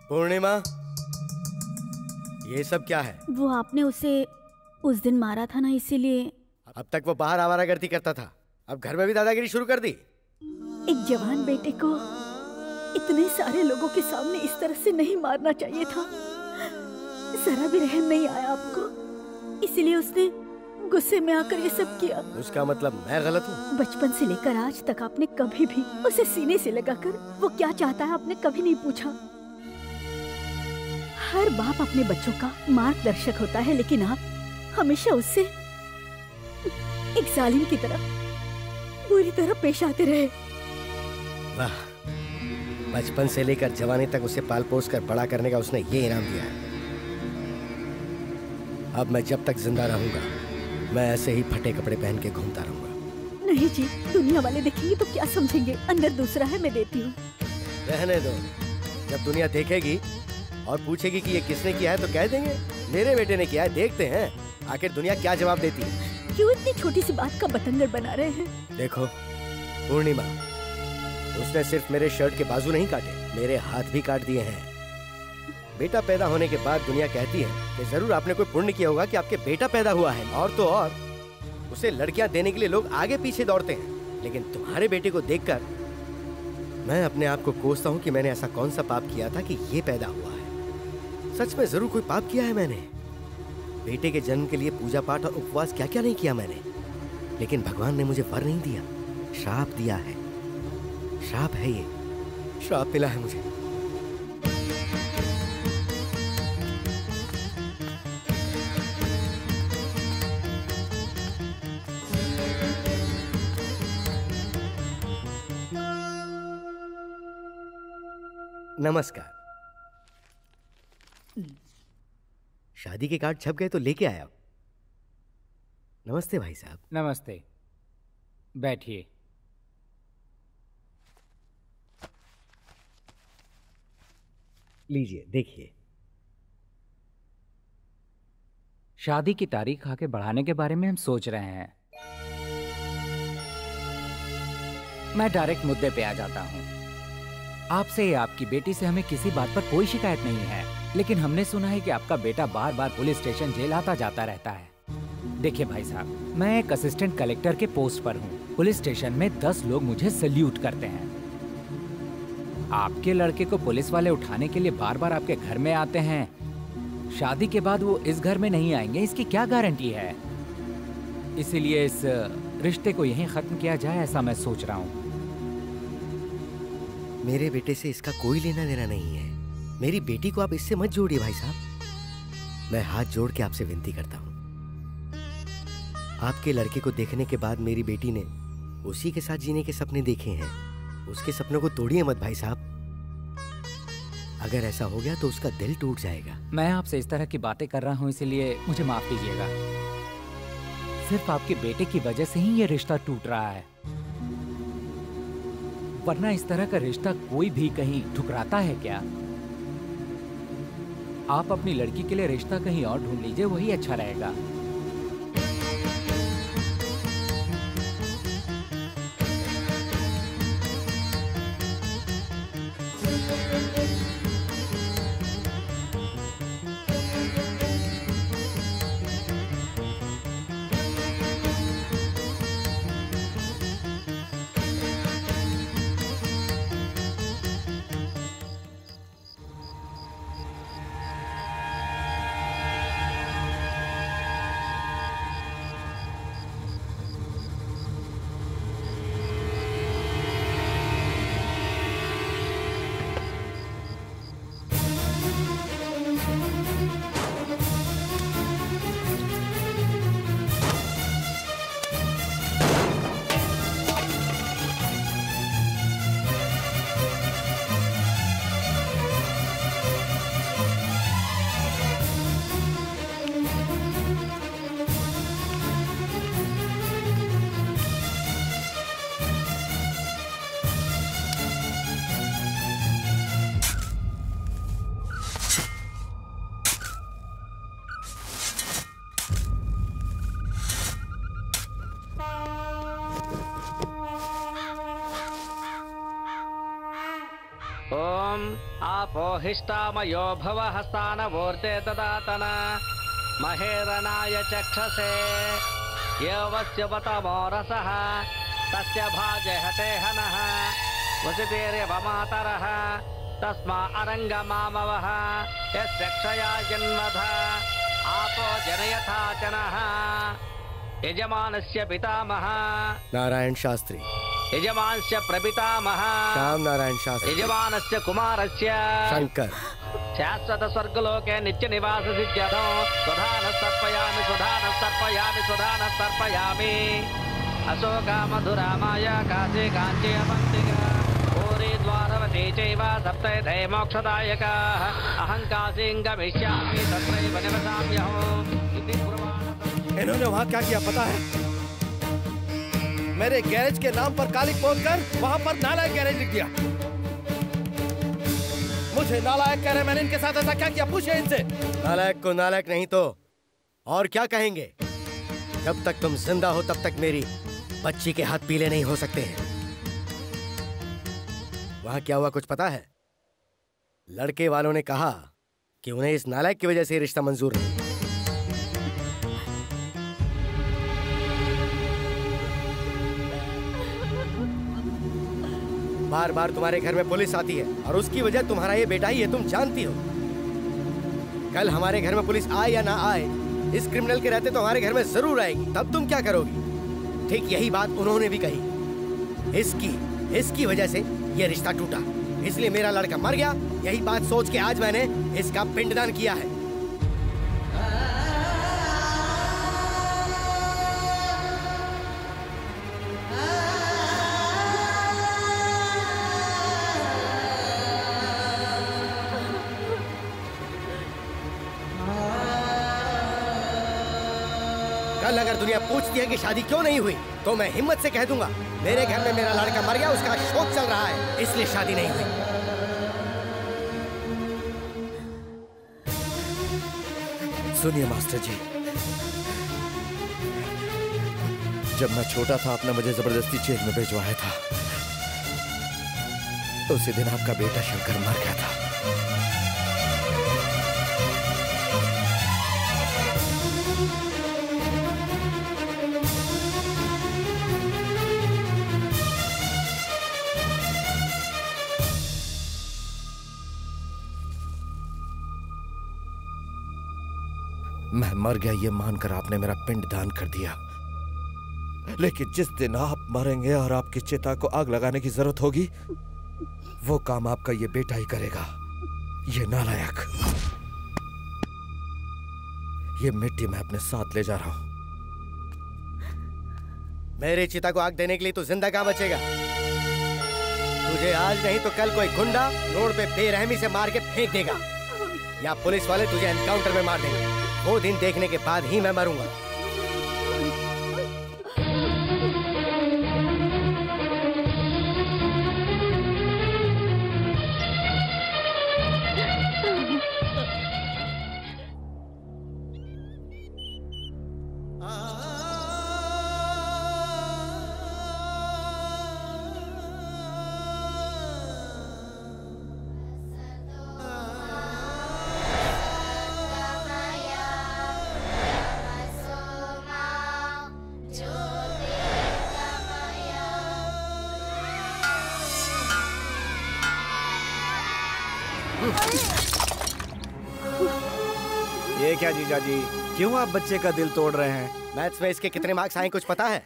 पूर्णिमा, ये सब क्या है? वो आपने उसे उस दिन मारा था ना, इसीलिए। अब तक वो बाहर आवारागर्दी करता था, अब घर में भी दादागिरी शुरू कर दी। एक जवान बेटे को इतने सारे लोगों के सामने इस तरह से नहीं मारना चाहिए था। जरा भी रहम नहीं आया आपको, इसलिए उसने गुस्से में आकर ये सब किया। उसका मतलब मैं गलत हूँ? बचपन से लेकर आज तक आपने कभी भी उसे सीने से लगाकर वो क्या चाहता है आपने कभी नहीं पूछा। हर बाप अपने बच्चों का मार्गदर्शक होता है, लेकिन आप हमेशा उससे एक जालिम की तरह बुरी तरह पेश आते रहे। वाह, बचपन से लेकर जवानी तक उसे पाल पोस कर बड़ा करने का उसने ये इनाम दिया है। अब मैं जब तक जिंदा रहूंगा मैं ऐसे ही फटे कपड़े पहन के घूमता रहूंगा। नहीं जी, दुनिया वाले देखेंगे तो क्या समझेंगे। अंदर दूसरा है, मैं देती हूँ। रहने दो, जब दुनिया देखेगी और पूछेगी कि ये किसने किया है तो कह देंगे मेरे बेटे ने किया है। देखते हैं आखिर दुनिया क्या जवाब देती है। क्यों इतनी छोटी सी बात का बतंगड़ बना रहे हैं? देखो पूर्णिमा, उसने सिर्फ मेरे शर्ट के बाजू नहीं काटे, मेरे हाथ भी काट दिए हैं। बेटा पैदा होने के बाद दुनिया कहती है कि जरूर आपने कोई पुण्य किया होगा कि आपके बेटा पैदा हुआ है, और तो और उसे लड़कियां देने के लिए लोग आगे पीछे दौड़ते हैं। लेकिन तुम्हारे बेटे को देखकर मैं अपने आप को कोसता हूँ कि मैंने ऐसा कौन सा पाप किया था कि ये पैदा हुआ है। सच में जरूर कोई पाप किया है मैंने। बेटे के जन्म के लिए पूजा पाठ और उपवास क्या क्या नहीं किया मैंने, लेकिन भगवान ने मुझे वर नहीं दिया, श्राप दिया है। श्राप है ये, श्राप मिला है मुझे। नमस्कार। शादी के कार्ड छप गए तो लेके आया। नमस्ते भाई साहब। नमस्ते, बैठिए। लीजिए देखिए। शादी की तारीख आगे बढ़ाने के बारे में हम सोच रहे हैं। मैं डायरेक्ट मुद्दे पे आ जाता हूँ। आपसे या आपकी बेटी से हमें किसी बात पर कोई शिकायत नहीं है, लेकिन हमने सुना है कि आपका बेटा बार बार पुलिस स्टेशन जेल आता जाता रहता है। देखिए भाई साहब, मैं एक असिस्टेंट कलेक्टर के पोस्ट पर हूँ। पुलिस स्टेशन में 10 लोग मुझे सल्यूट करते हैं। आपके लड़के को पुलिस वाले उठाने के लिए बार बार आपके घर में आते हैं। शादी के बाद वो इस घर में नहीं आएंगे, इसकी क्या गारंटी है? इसीलिए इस रिश्ते को यहीं खत्म किया जाए, ऐसा मैं सोच रहा हूँ। मेरे बेटे से इसका कोई लेना देना नहीं है। मेरी बेटी को आप इससे मत जोड़िए भाई साहब। मैं हाथ जोड़ के आपसे विनती करता हूँ। आपके लड़के को देखने के बाद मेरी बेटी ने उसी के साथ जीने के सपने देखे हैं। उसके सपनों को तोड़िए मत भाई साहब। अगर ऐसा हो गया तो उसका दिल टूट जाएगा। मैं आपसे इस तरह की बातें कर रहा हूँ, इसलिए मुझे माफ कीजिएगा। सिर्फ आपके बेटे की वजह से ही ये रिश्ता टूट रहा है, वरना इस तरह का रिश्ता कोई भी कहीं ठुकराता है क्या? आप अपनी लड़की के लिए रिश्ता कहीं और ढूंढ लीजिए, वही अच्छा रहेगा। ओम आपोहिष्टामयो भवः स्थानवोर्ते तदातन महेरनाय चक्षसे यवस्य वतमो रसः तस्य भाजहते हनः वसितेर्यवमातरः तस्मा अरङ्गमामवः यस्य क्षया जन्मधा आपो जनयथा जनः यजमानस्य पितामह नारायण शास्त्री, यजमानस्य प्रपितामह श्याम नारायण शास्त्री, यजमानस्य कुमारस्य शंकर, शाश्वत स्वर्गलोके नित्य निवास सिद्ध्यर्थो स्वधानः सर्पयामि स्वधानः सर्पयामि स्वधानः सर्पयामि अशोका मधुरा माया काशी काञ्ची अवन्तिका पूरी द्वारवती चैव सप्तैते मोक्षदायकाः अहं काशीं गमिष्यामि तत्रैव निवसाम्यहम् इति ब्रुवाण। इन्होंने वहाँ क्या किया पता है? मेरे गैरेज के नाम पर कालिक बोलकर वहाँ पर नालायक गैरेज लिख दिया। मुझे नालायक कह रहे, मैंने इनके साथ ऐसा क्या किया? पूछे इनसे। नालायक को नालायक नहीं तो और क्या कहेंगे? जब तक तुम जिंदा हो तब तक मेरी बच्ची के हाथ पीले नहीं हो सकते हैं। वहां क्या हुआ कुछ पता है? लड़के वालों ने कहा कि उन्हें इस नालायक की वजह से रिश्ता मंजूर नहीं। बार बार तुम्हारे घर में पुलिस आती है और उसकी वजह तुम्हारा ये बेटा ही है, तुम जानती हो। कल हमारे घर में पुलिस आए या ना आए, इस क्रिमिनल के रहते तो हमारे घर में जरूर आएगी। तब तुम क्या करोगी? ठीक यही बात उन्होंने भी कही। इसकी वजह से ये रिश्ता टूटा, इसलिए मेरा लड़का मर गया। यही बात सोच के आज मैंने इसका पिंडदान किया है। कल अगर दुनिया पूछती है कि शादी क्यों नहीं हुई, तो मैं हिम्मत से कह दूंगा मेरे घर में मेरा लड़का मर गया, उसका शोक चल रहा है, इसलिए शादी नहीं हुई। सुनिए मास्टर जी, जब मैं छोटा था आपने मुझे जबरदस्ती जेल में भिजवाया था। उसी दिन आपका बेटा शंकर मर गया था। मैं मर गया ये मानकर आपने मेरा पिंड दान कर दिया, लेकिन जिस दिन आप मरेंगे और आपकी चिता को आग लगाने की जरूरत होगी, वो काम आपका ये बेटा ही करेगा। ये नालायक, ये मिट्टी मैं अपने साथ ले जा रहा हूं। मेरे चिता को आग देने के लिए तू जिंदा कहां बचेगा? तुझे आज नहीं तो कल कोई गुंडा रोड पे बेरहमी से मार के फेंक देगा, या पुलिस वाले तुझे एनकाउंटर में मार देंगे। वो दिन देखने के बाद ही मैं मरूंगा। ये क्या जीजा जी, क्यों आप बच्चे का दिल तोड़ रहे हैं? मैथ्स में इसके कितने मार्क्स आए कुछ पता है?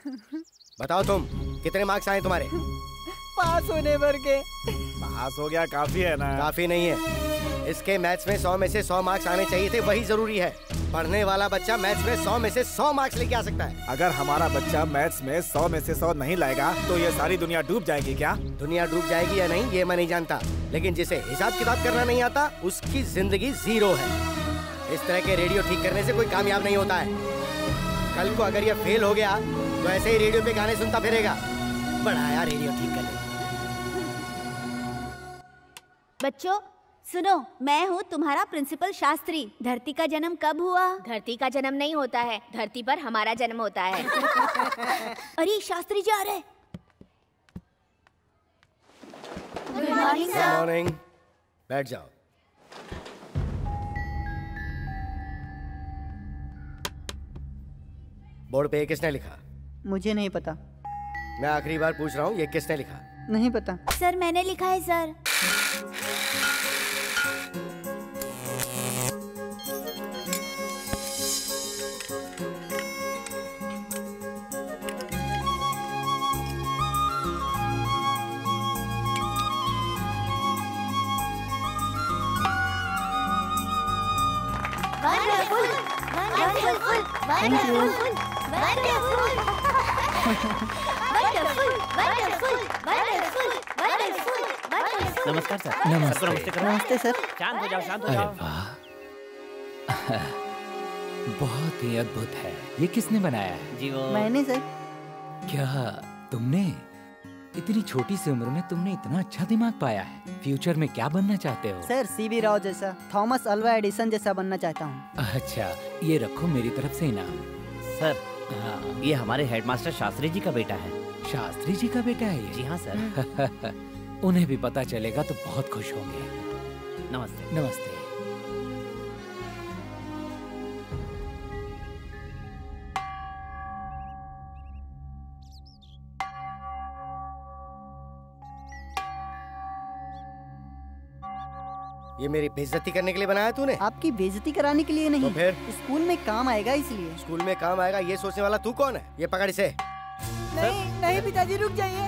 बताओ तुम, कितने मार्क्स आए तुम्हारे? पास होने भर के। पास हो गया काफी है ना? काफी नहीं है, इसके मैथ्स में 100 में से 100 मार्क्स आने चाहिए थे, वही जरूरी है। पढ़ने वाला बच्चा मैथ्स में 100 में से 100 मार्क्स लेके आ सकता है। अगर हमारा बच्चा मैथ्स में 100 में से 100 नहीं लाएगा तो ये सारी दुनिया डूब जाएगी क्या? दुनिया डूब जाएगी या नहीं ये मैं नहीं जानता, लेकिन जिसे हिसाब किताब करना नहीं आता उसकी जिंदगी जीरो है। इस तरह के रेडियो ठीक करने से कोई कामयाब नहीं होता है। कल को अगर ये फेल हो गया तो ऐसे ही रेडियो पे गाने सुनता फिरेगा। बड़ा यार रेडियो ठीक करने। बच्चों सुनो, मैं हूँ तुम्हारा प्रिंसिपल शास्त्री। धरती का जन्म कब हुआ? धरती का जन्म नहीं होता है, धरती पर हमारा जन्म होता है। अरे शास्त्री जी आ रहे। गुड मॉर्निंग गुड मॉर्निंग, बैठ जाओ। बोर्ड पे किसने लिखा? मुझे नहीं पता। मैं आखिरी बार पूछ रहा हूँ, ये किसने लिखा? नहीं पता सर, मैंने लिखा है सर। नमस्कार सर। नमस्ते। नमस्ते सर। शांत हो जाओ, शांत हो अरे जाओ। वाह, बहुत ही अद्भुत है। ये किसने बनाया है? जी वो मैंने सर। क्या तुमने इतनी छोटी सी उम्र में तुमने इतना अच्छा दिमाग पाया है? फ्यूचर में क्या बनना चाहते हो? सर सीवी राव जैसा, थॉमस अल्वा एडिसन जैसा बनना चाहता हूँ। अच्छा, ये रखो मेरी तरफ से इनाम। सर, हाँ, ये हमारे हेडमास्टर शास्त्री जी का बेटा है। शास्त्री जी का बेटा है ये? जी हाँ सर। उन्हें भी पता चलेगा तो बहुत खुश होंगे। नमस्ते। नमस्ते। ये मेरी बेइज्जती करने के लिए बनाया तूने? आपकी बेइज्जती कराने के लिए नहीं, तो फिर? स्कूल में काम आएगा इसलिए। स्कूल में काम आएगा ये सोचने वाला तू कौन है? ये पकड़ इसे। नहीं नहीं पिताजी, रुक जाइए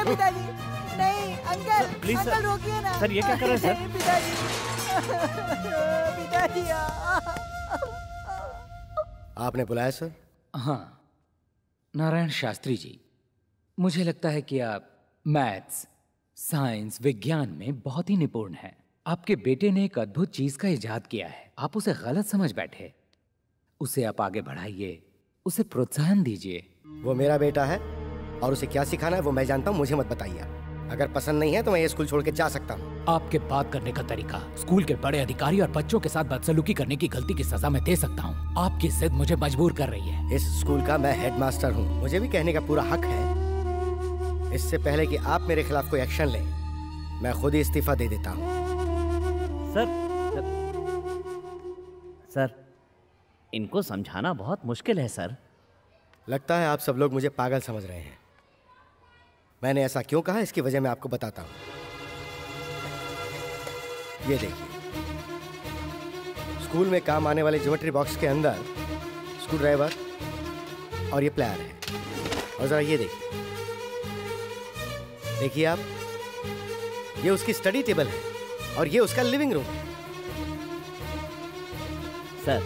पिताजी। नहीं अंकल, प्लीज अंकल रोकिए ना। सर, ये क्या कर रहे हैं सर? नहीं, पिताजी आपने बुलाया सर? हाँ, नारायण शास्त्री जी, मुझे लगता है कि आप मैथ्स, साइंस, विज्ञान में बहुत ही निपुण हैं। आपके बेटे ने एक अद्भुत चीज का इजाद किया है, आप उसे गलत समझ बैठे। उसे आप आगे बढ़ाइए, उसे प्रोत्साहन दीजिए। वो मेरा बेटा है और उसे क्या सिखाना है वो मैं जानता हूँ, मुझे मत बताइए। अगर पसंद नहीं है तो मैं ये स्कूल छोड़ के जा सकता हूँ। आपके बात करने का तरीका, स्कूल के बड़े अधिकारी और बच्चों के साथ बदसलूकी करने की गलती की सजा मैं दे सकता हूँ। आपकी जिद मुझे मजबूर कर रही है। इस स्कूल का मैं हेडमास्टर हूँ, मुझे भी कहने का पूरा हक है। इससे पहले कि आप मेरे खिलाफ कोई एक्शन लें, मैं खुद ही इस्तीफा दे देता हूँ। सर, इनको समझाना बहुत मुश्किल है सर। लगता है आप सब लोग मुझे पागल समझ रहे हैं। मैंने ऐसा क्यों कहा इसकी वजह मैं आपको बताता हूँ। ये देखिए, स्कूल में काम आने वाले ज्योमेट्री बॉक्स के अंदर स्क्रू ड्राइवर और ये प्लायर है। और जरा ये देखिए आप, ये उसकी स्टडी टेबल है और ये उसका लिविंग रूम है। सर,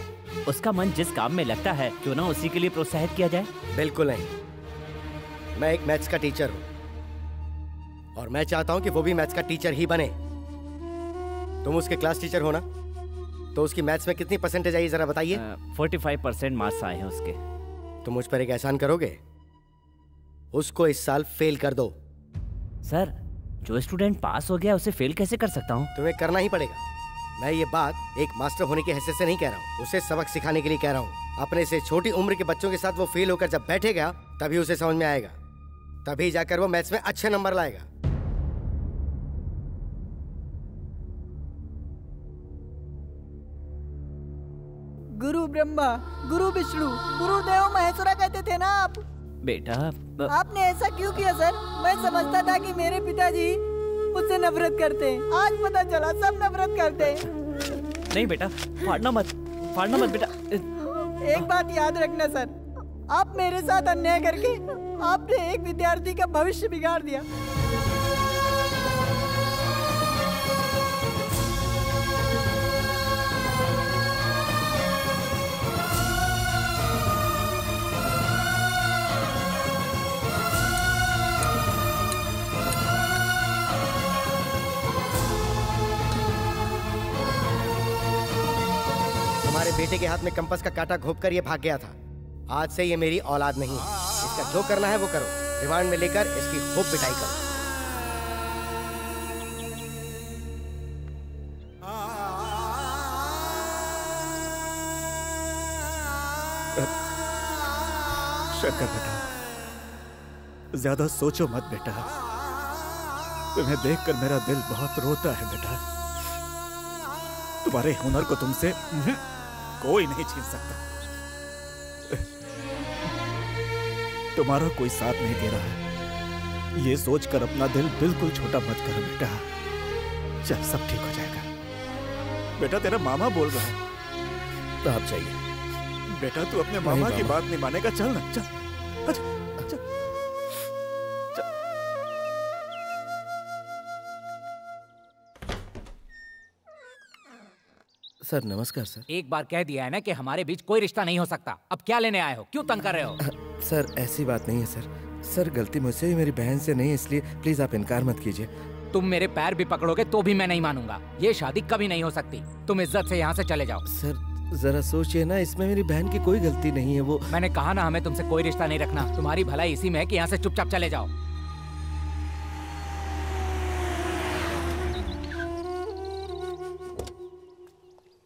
उसका मन जिस काम में लगता है क्यों ना उसी के लिए प्रोत्साहित किया जाए। बिल्कुल नहीं, मैं एक मैथ्स का टीचर हूँ और मैं चाहता हूँ कि वो भी मैथ्स का टीचर ही बने। तुम उसके क्लास टीचर हो ना, तो उसकी मैथ्स में कितनी परसेंटेज आई जरा बताइए। 45% मार्क्स आए हैं उसके। तो मुझ पर एक एहसान करोगे, उसको इस साल फेल कर दो। सर, जो स्टूडेंट पास हो गया उसे फेल कैसे कर सकता हूँ? तुम्हें करना ही पड़ेगा। मैं ये बात एक मास्टर होने की हैसियत से नहीं कह रहा हूँ, उसे सबक सिखाने के लिए कह रहा हूँ। अपने से छोटी उम्र के बच्चों के साथ वो फेल होकर जब बैठेगा तभी उसे समझ में आएगा, तभी जाकर वो मैथ्स में अच्छे नंबर लाएगा। गुरु ब्रह्मा, गुरु विष्णु, गुरुदेव महेश्वरा कहते थे ना आप। बेटा, आपने ऐसा क्यों किया सर? मैं समझता था कि मेरे पिताजी मुझसे नफरत करते हैं, आज पता चला सब नफरत करते हैं। नहीं बेटा, फाड़ना मत बेटा। एक बात याद रखना सर, आप मेरे साथ अन्याय करके आपने एक विद्यार्थी का भविष्य बिगाड़ दिया। तुम्हारे बेटे के हाथ में कंपास का कांटा घोंपकर ये भाग गया था। आज से ये मेरी औलाद नहीं है, इसका जो करना है वो करो। रिमांड में लेकर इसकी खूब पिटाई करो। शंकर बेटा, ज्यादा सोचो मत बेटा, तुम्हें देखकर मेरा दिल बहुत रोता है बेटा। तुम्हारे हुनर को तुमसे कोई नहीं छीन सकता। तुम्हारा कोई साथ नहीं दे रहा है, ये सोचकर अपना दिल बिल्कुल छोटा मत करो बेटा। चल सब ठीक हो जाएगा। बेटा तेरा मामा बोल रहा है। तो आप चाहिए बेटा तू अपने मामा की बात नहीं मानेगा। चल ना, चल अच्छा, चल। सर नमस्कार सर। एक बार कह दिया है ना कि हमारे बीच कोई रिश्ता नहीं हो सकता। अब क्या लेने आए हो? क्यों तंग कर रहे हो? सर ऐसी बात नहीं है सर। सर गलती मुझसे ही, मेरी बहन से नहीं, इसलिए प्लीज आप इनकार मत कीजिए। तुम मेरे पैर भी पकड़ोगे तो भी मैं नहीं मानूंगा। ये शादी कभी नहीं हो सकती। तुम इज्जत से यहाँ से चले जाओ। सर जरा सोचिए ना, इसमें मेरी बहन की कोई गलती नहीं है। वो मैंने कहा ना, हमें तुमसे कोई रिश्ता नहीं रखना। तुम्हारी भलाई इसी में है कि यहाँ से चुपचाप चले जाओ।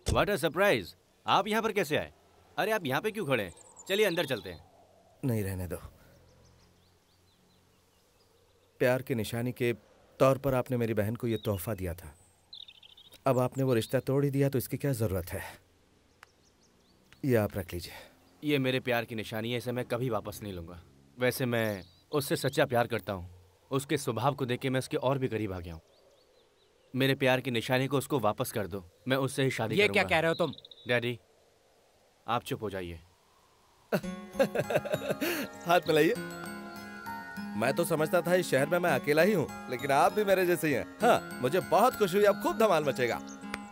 What a surprise! आप यहाँ पर कैसे आए? अरे आप यहाँ पे क्यों खड़े हैं? चलिए अंदर चलते हैं। नहीं, रहने दो। प्यार की निशानी के तौर पर आपने मेरी बहन को ये तोहफा दिया था। अब आपने वो रिश्ता तोड़ ही दिया तो इसकी क्या जरूरत है? ये आप रख लीजिए। ये मेरे प्यार की निशानी है, इसे मैं कभी वापस नहीं लूँगा। वैसे मैं उससे सच्चा प्यार करता हूँ। उसके स्वभाव को देख के मैं उसके और भी करीब आ गया हूँ। मेरे प्यार की निशानी को उसको वापस कर दो, मैं उससे ही शादी करूँगा। ये क्या कह रहे हो तुम? डैडी आप चुप हो जाइए। हाथ मिलाइए। मैं तो समझता था इस शहर में मैं अकेला ही हूँ, लेकिन आप भी मेरे जैसे ही हैं। हाँ, मुझे बहुत खुशी हुई। अब खूब धमाल मचेगा।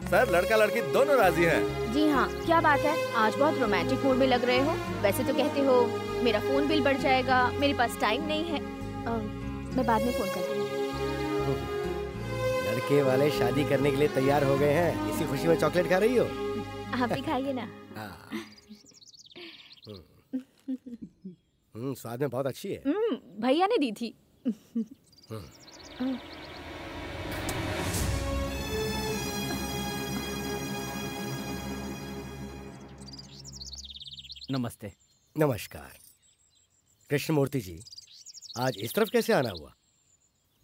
सर लड़का लड़की दोनों राजी हैं। जी हाँ, क्या बात है? आज बहुत रोमांटिक मूड में लग रहे हो। वैसे तो कहते हो मेरा फोन बिल बढ़ जाएगा, मेरे पास टाइम नहीं है। मैं बाद में फोन करती हूँ। लड़के वाले शादी करने के लिए तैयार हो गए हैं। इसी खुशी में चॉकलेट खा रही हो? आप भी खाइए ना। स्वाद में बहुत अच्छी है। भैया ने दी थी। नमस्ते। नमस्कार। कृष्णमूर्ति जी, आज इस तरफ कैसे आना हुआ?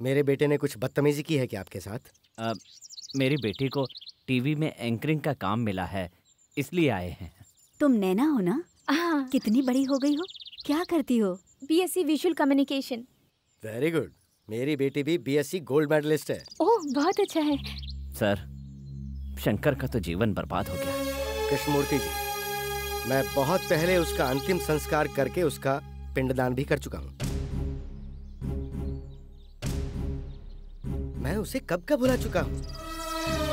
मेरे बेटे ने कुछ बदतमीजी की है क्या आपके साथ? मेरी बेटी को टीवी में एंकरिंग का काम मिला है, इसलिए आए हैं। तुम नैना हो ना? कितनी बड़ी हो गई हो? क्या करती हो? BSc visual communication. Very good. मेरी बेटी भी बीएससी गोल्ड मेडलिस्ट है। ओह, बहुत अच्छा है। सर, शंकर का तो जीवन बर्बाद हो गया। कृष्णमूर्ति जी, मैं बहुत पहले उसका अंतिम संस्कार करके उसका पिंडदान भी कर चुका हूँ। मैं उसे कब का भुला चुका हूँ।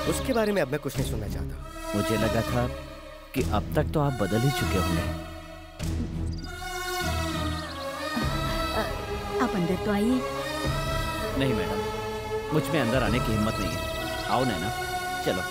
उसके बारे में अब मैं कुछ नहीं सुनना चाहता। मुझे लगा था कि अब तक तो आप बदल ही चुके होंगे। आप अंदर तो आइए। नहीं मैडम, मुझ में अंदर आने की हिम्मत नहीं है। आओ नैना, चलो।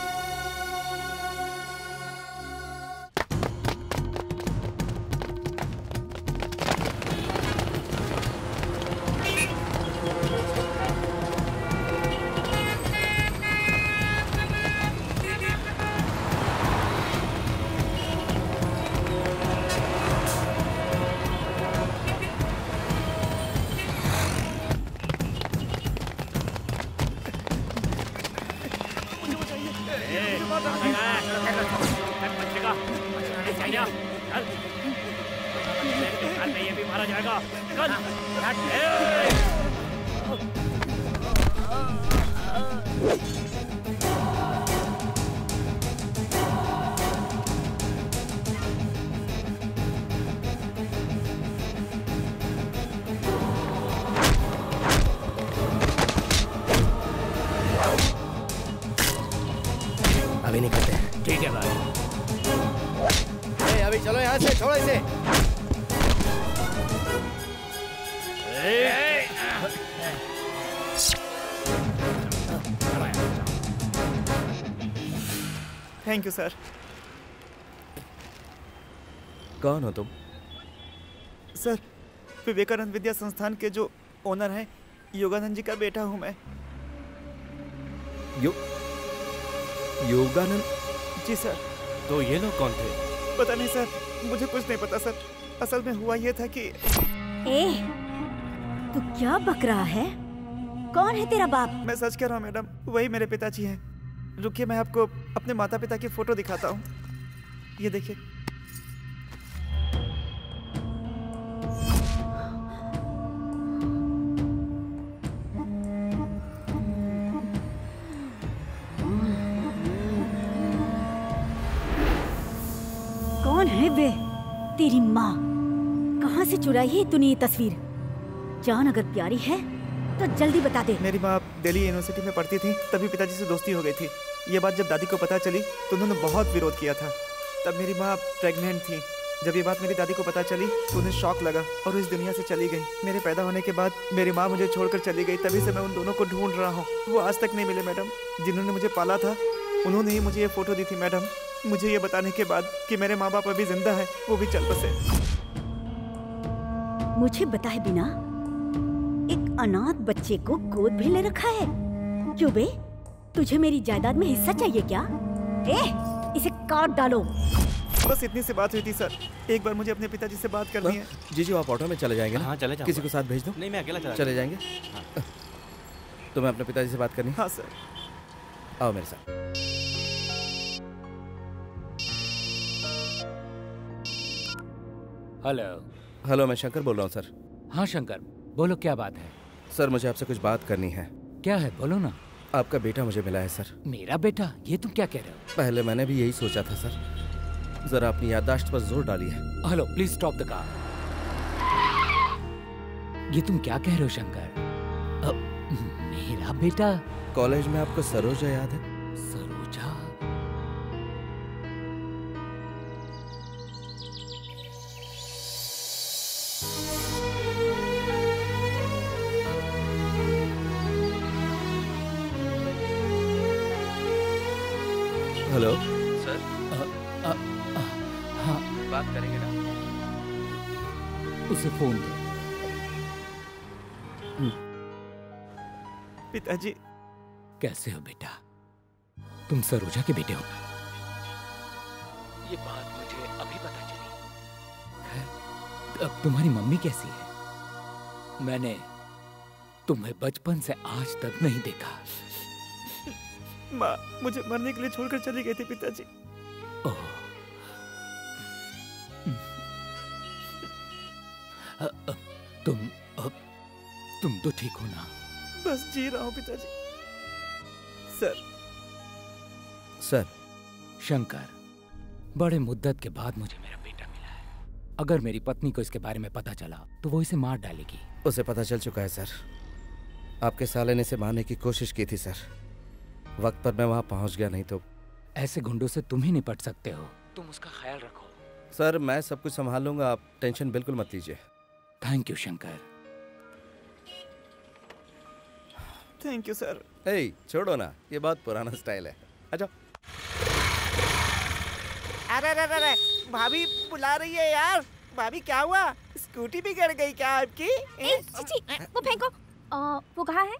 अभी नहीं करते हैं। ठीक है भाई। अभी चलो यहाँ से, छोड़ो इसे। Thank you sir. कौन हो तुम? सर, विवेकानंद विद्या संस्थान के जो ओनर हैं, योगानंद जी का बेटा हूँ मैं। योगानंद जी सर। तो ये लोग कौन थे? पता नहीं सर, मुझे कुछ नहीं पता सर। असल में हुआ ये था कि तू क्या बक रहा है? कौन है तेरा बाप? मैं सच कह रहा हूँ मैडम, वही मेरे पिताजी हैं। रुकिए, मैं आपको अपने माता पिता की फोटो दिखाता हूँ। ये देखिए। दिव्य, तेरी माँ कहाँ से चुराई है तूने ये तस्वीर? जान अगर प्यारी है तो जल्दी बता दे। मेरी माँ दिल्ली यूनिवर्सिटी में पढ़ती थी, तभी पिताजी से दोस्ती हो गई थी। ये बात जब दादी को पता चली तो उन्होंने बहुत विरोध किया था। तब मेरी माँ प्रेग्नेंट थी। जब ये बात मेरी दादी को पता चली तो उन्हें शॉक लगा और इस दुनिया से चली गई। मेरे पैदा होने के बाद मेरी माँ मुझे छोड़कर चली गई। तभी से मैं उन दोनों को ढूंढ रहा हूँ। वो आज तक नहीं मिले मैडम। जिन्होंने मुझे पाला था उन्होंने ही मुझे ये फोटो दी थी मैडम, मुझे ये बताने के बाद कि मेरे माँ बाप अभी जिंदा है, वो भी चल बसे। मुझे बताए बिना एक अनाथ बच्चे को गोद भी ले रखा है। क्यों बे, तुझे मेरी जायदाद में हिस्सा चाहिए क्या? इसे काट डालो। बस इतनी सी बात हुई थी सर। एक बार मुझे अपने पिताजी से बात करनी है। जीजू आप ऑटो में चले जाएंगे ना? हाँ चले जाऊंगा। किसी को साथ भेज दो। नहीं मैं अकेला चले जाएंगे। तुम्हें अपने पिताजी से बात करनी? हाँ सर। आओ मेरे साथ। हेलो। हेलो, मैं शंकर बोल रहा हूँ सर। हाँ शंकर, बोलो क्या बात है? सर मुझे आपसे कुछ बात करनी है। क्या है, बोलो ना। आपका बेटा मुझे मिला है सर। मेरा बेटा? ये तुम क्या कह रहे हो? पहले मैंने भी यही सोचा था सर, जरा अपनी याददाश्त पर जोर डालिए। Hello, please stop the car. ये तुम क्या कह रहे हो शंकर? मेरा बेटा? कॉलेज में आपको सरोजा याद है? सरोजा? Hello sir. हाँ बात करेंगे ना? उसे फोन दे। पिताजी। कैसे हो बेटा? तुम सरोजा के बेटे हो ना? ये बात मुझे अभी पता चली। अब तुम्हारी मम्मी कैसी है? मैंने तुम्हें बचपन से आज तक नहीं देखा। माँ मुझे मरने के लिए छोड़कर चली गई थी पिताजी। ओह। तुम तो ठीक हो ना? बस जी रहा हूँ पिताजी। सर। सर। शंकर, बड़े मुद्दत के बाद मुझे मेरा बेटा मिला है। अगर मेरी पत्नी को इसके बारे में पता चला तो वो इसे मार डालेगी। उसे पता चल चुका है सर। आपके साले ने इसे मारने की कोशिश की थी सर। वक्त पर मैं वहां पहुंच गया, नहीं तो। ऐसे गुंडों से तुम ही निपट सकते हो। तुम उसका ख्याल रखो। सर मैं सब कुछ संभाल लूंगा, आप टेंशन बिल्कुल मत लीजिए। Thank you Shankar. Thank you sir. छोड़ो ना, ये बहुत पुराना स्टाइल है। अच्छा। अरे भाभी बुला रही है यार। भाभी क्या हुआ? स्कूटी बिगड़ गई क्या आपकी? वो फेंको। वो कहाँ है?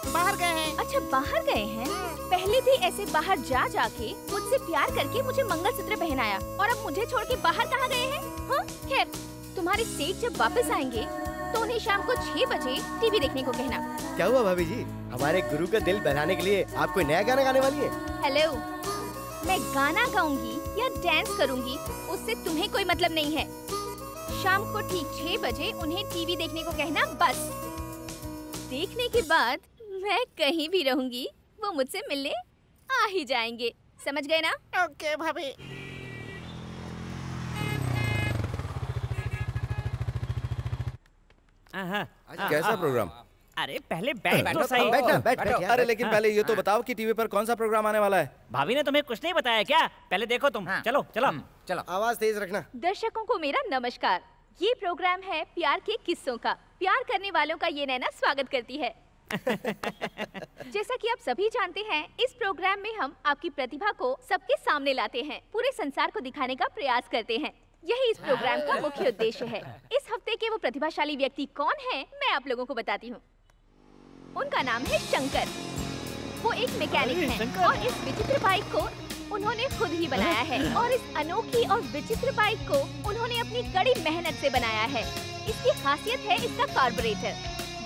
बाहर गए हैं। अच्छा बाहर गए हैं। पहले भी ऐसे बाहर जा जाके मुझसे प्यार करके मुझे मंगलसूत्र पहनाया और अब मुझे छोड़ के बाहर कहाँ गए हैं? हाँ खैर, तुम्हारे सेठ जब वापस आएंगे तो उन्हें शाम को 6 बजे टीवी देखने को कहना। क्या हुआ भाभी जी? हमारे गुरु का दिल बहलाने के लिए आप कोई नया गाना गाने वाली है? हेलो, मैं गाना गाऊंगी या डांस करूंगी उससे तुम्हें कोई मतलब नहीं है। शाम को ठीक 6 बजे उन्हें टीवी देखने को कहना बस। देखने के बाद मैं कहीं भी रहूंगी, वो मुझसे मिलने आ ही जाएंगे। समझ गए ना? ओके भाभी। कैसा प्रोग्राम? अरे पहले बैठो सही। बैठो। अरे लेकिन पहले ये तो बताओ कि टीवी पर कौन सा प्रोग्राम आने वाला है? भाभी ने तुम्हें कुछ नहीं बताया क्या? पहले देखो तुम। चलो चलो चलो। आवाज तेज रखना। दर्शकों को मेरा नमस्कार। ये प्रोग्राम है प्यार के किस्सों का। प्यार करने वालों का ये नैना स्वागत करती है। जैसा कि आप सभी जानते हैं, इस प्रोग्राम में हम आपकी प्रतिभा को सबके सामने लाते हैं, पूरे संसार को दिखाने का प्रयास करते हैं। यही इस प्रोग्राम का मुख्य उद्देश्य है। इस हफ्ते के वो प्रतिभाशाली व्यक्ति कौन है, मैं आप लोगों को बताती हूँ। उनका नाम है शंकर। वो एक मैकेनिक हैं और इस विचित्र बाइक को उन्होंने खुद ही बनाया है और इस अनोखी और विचित्र बाइक को उन्होंने अपनी कड़ी मेहनत से बनाया है। इसकी खासियत है इसका कार्बोरेटर,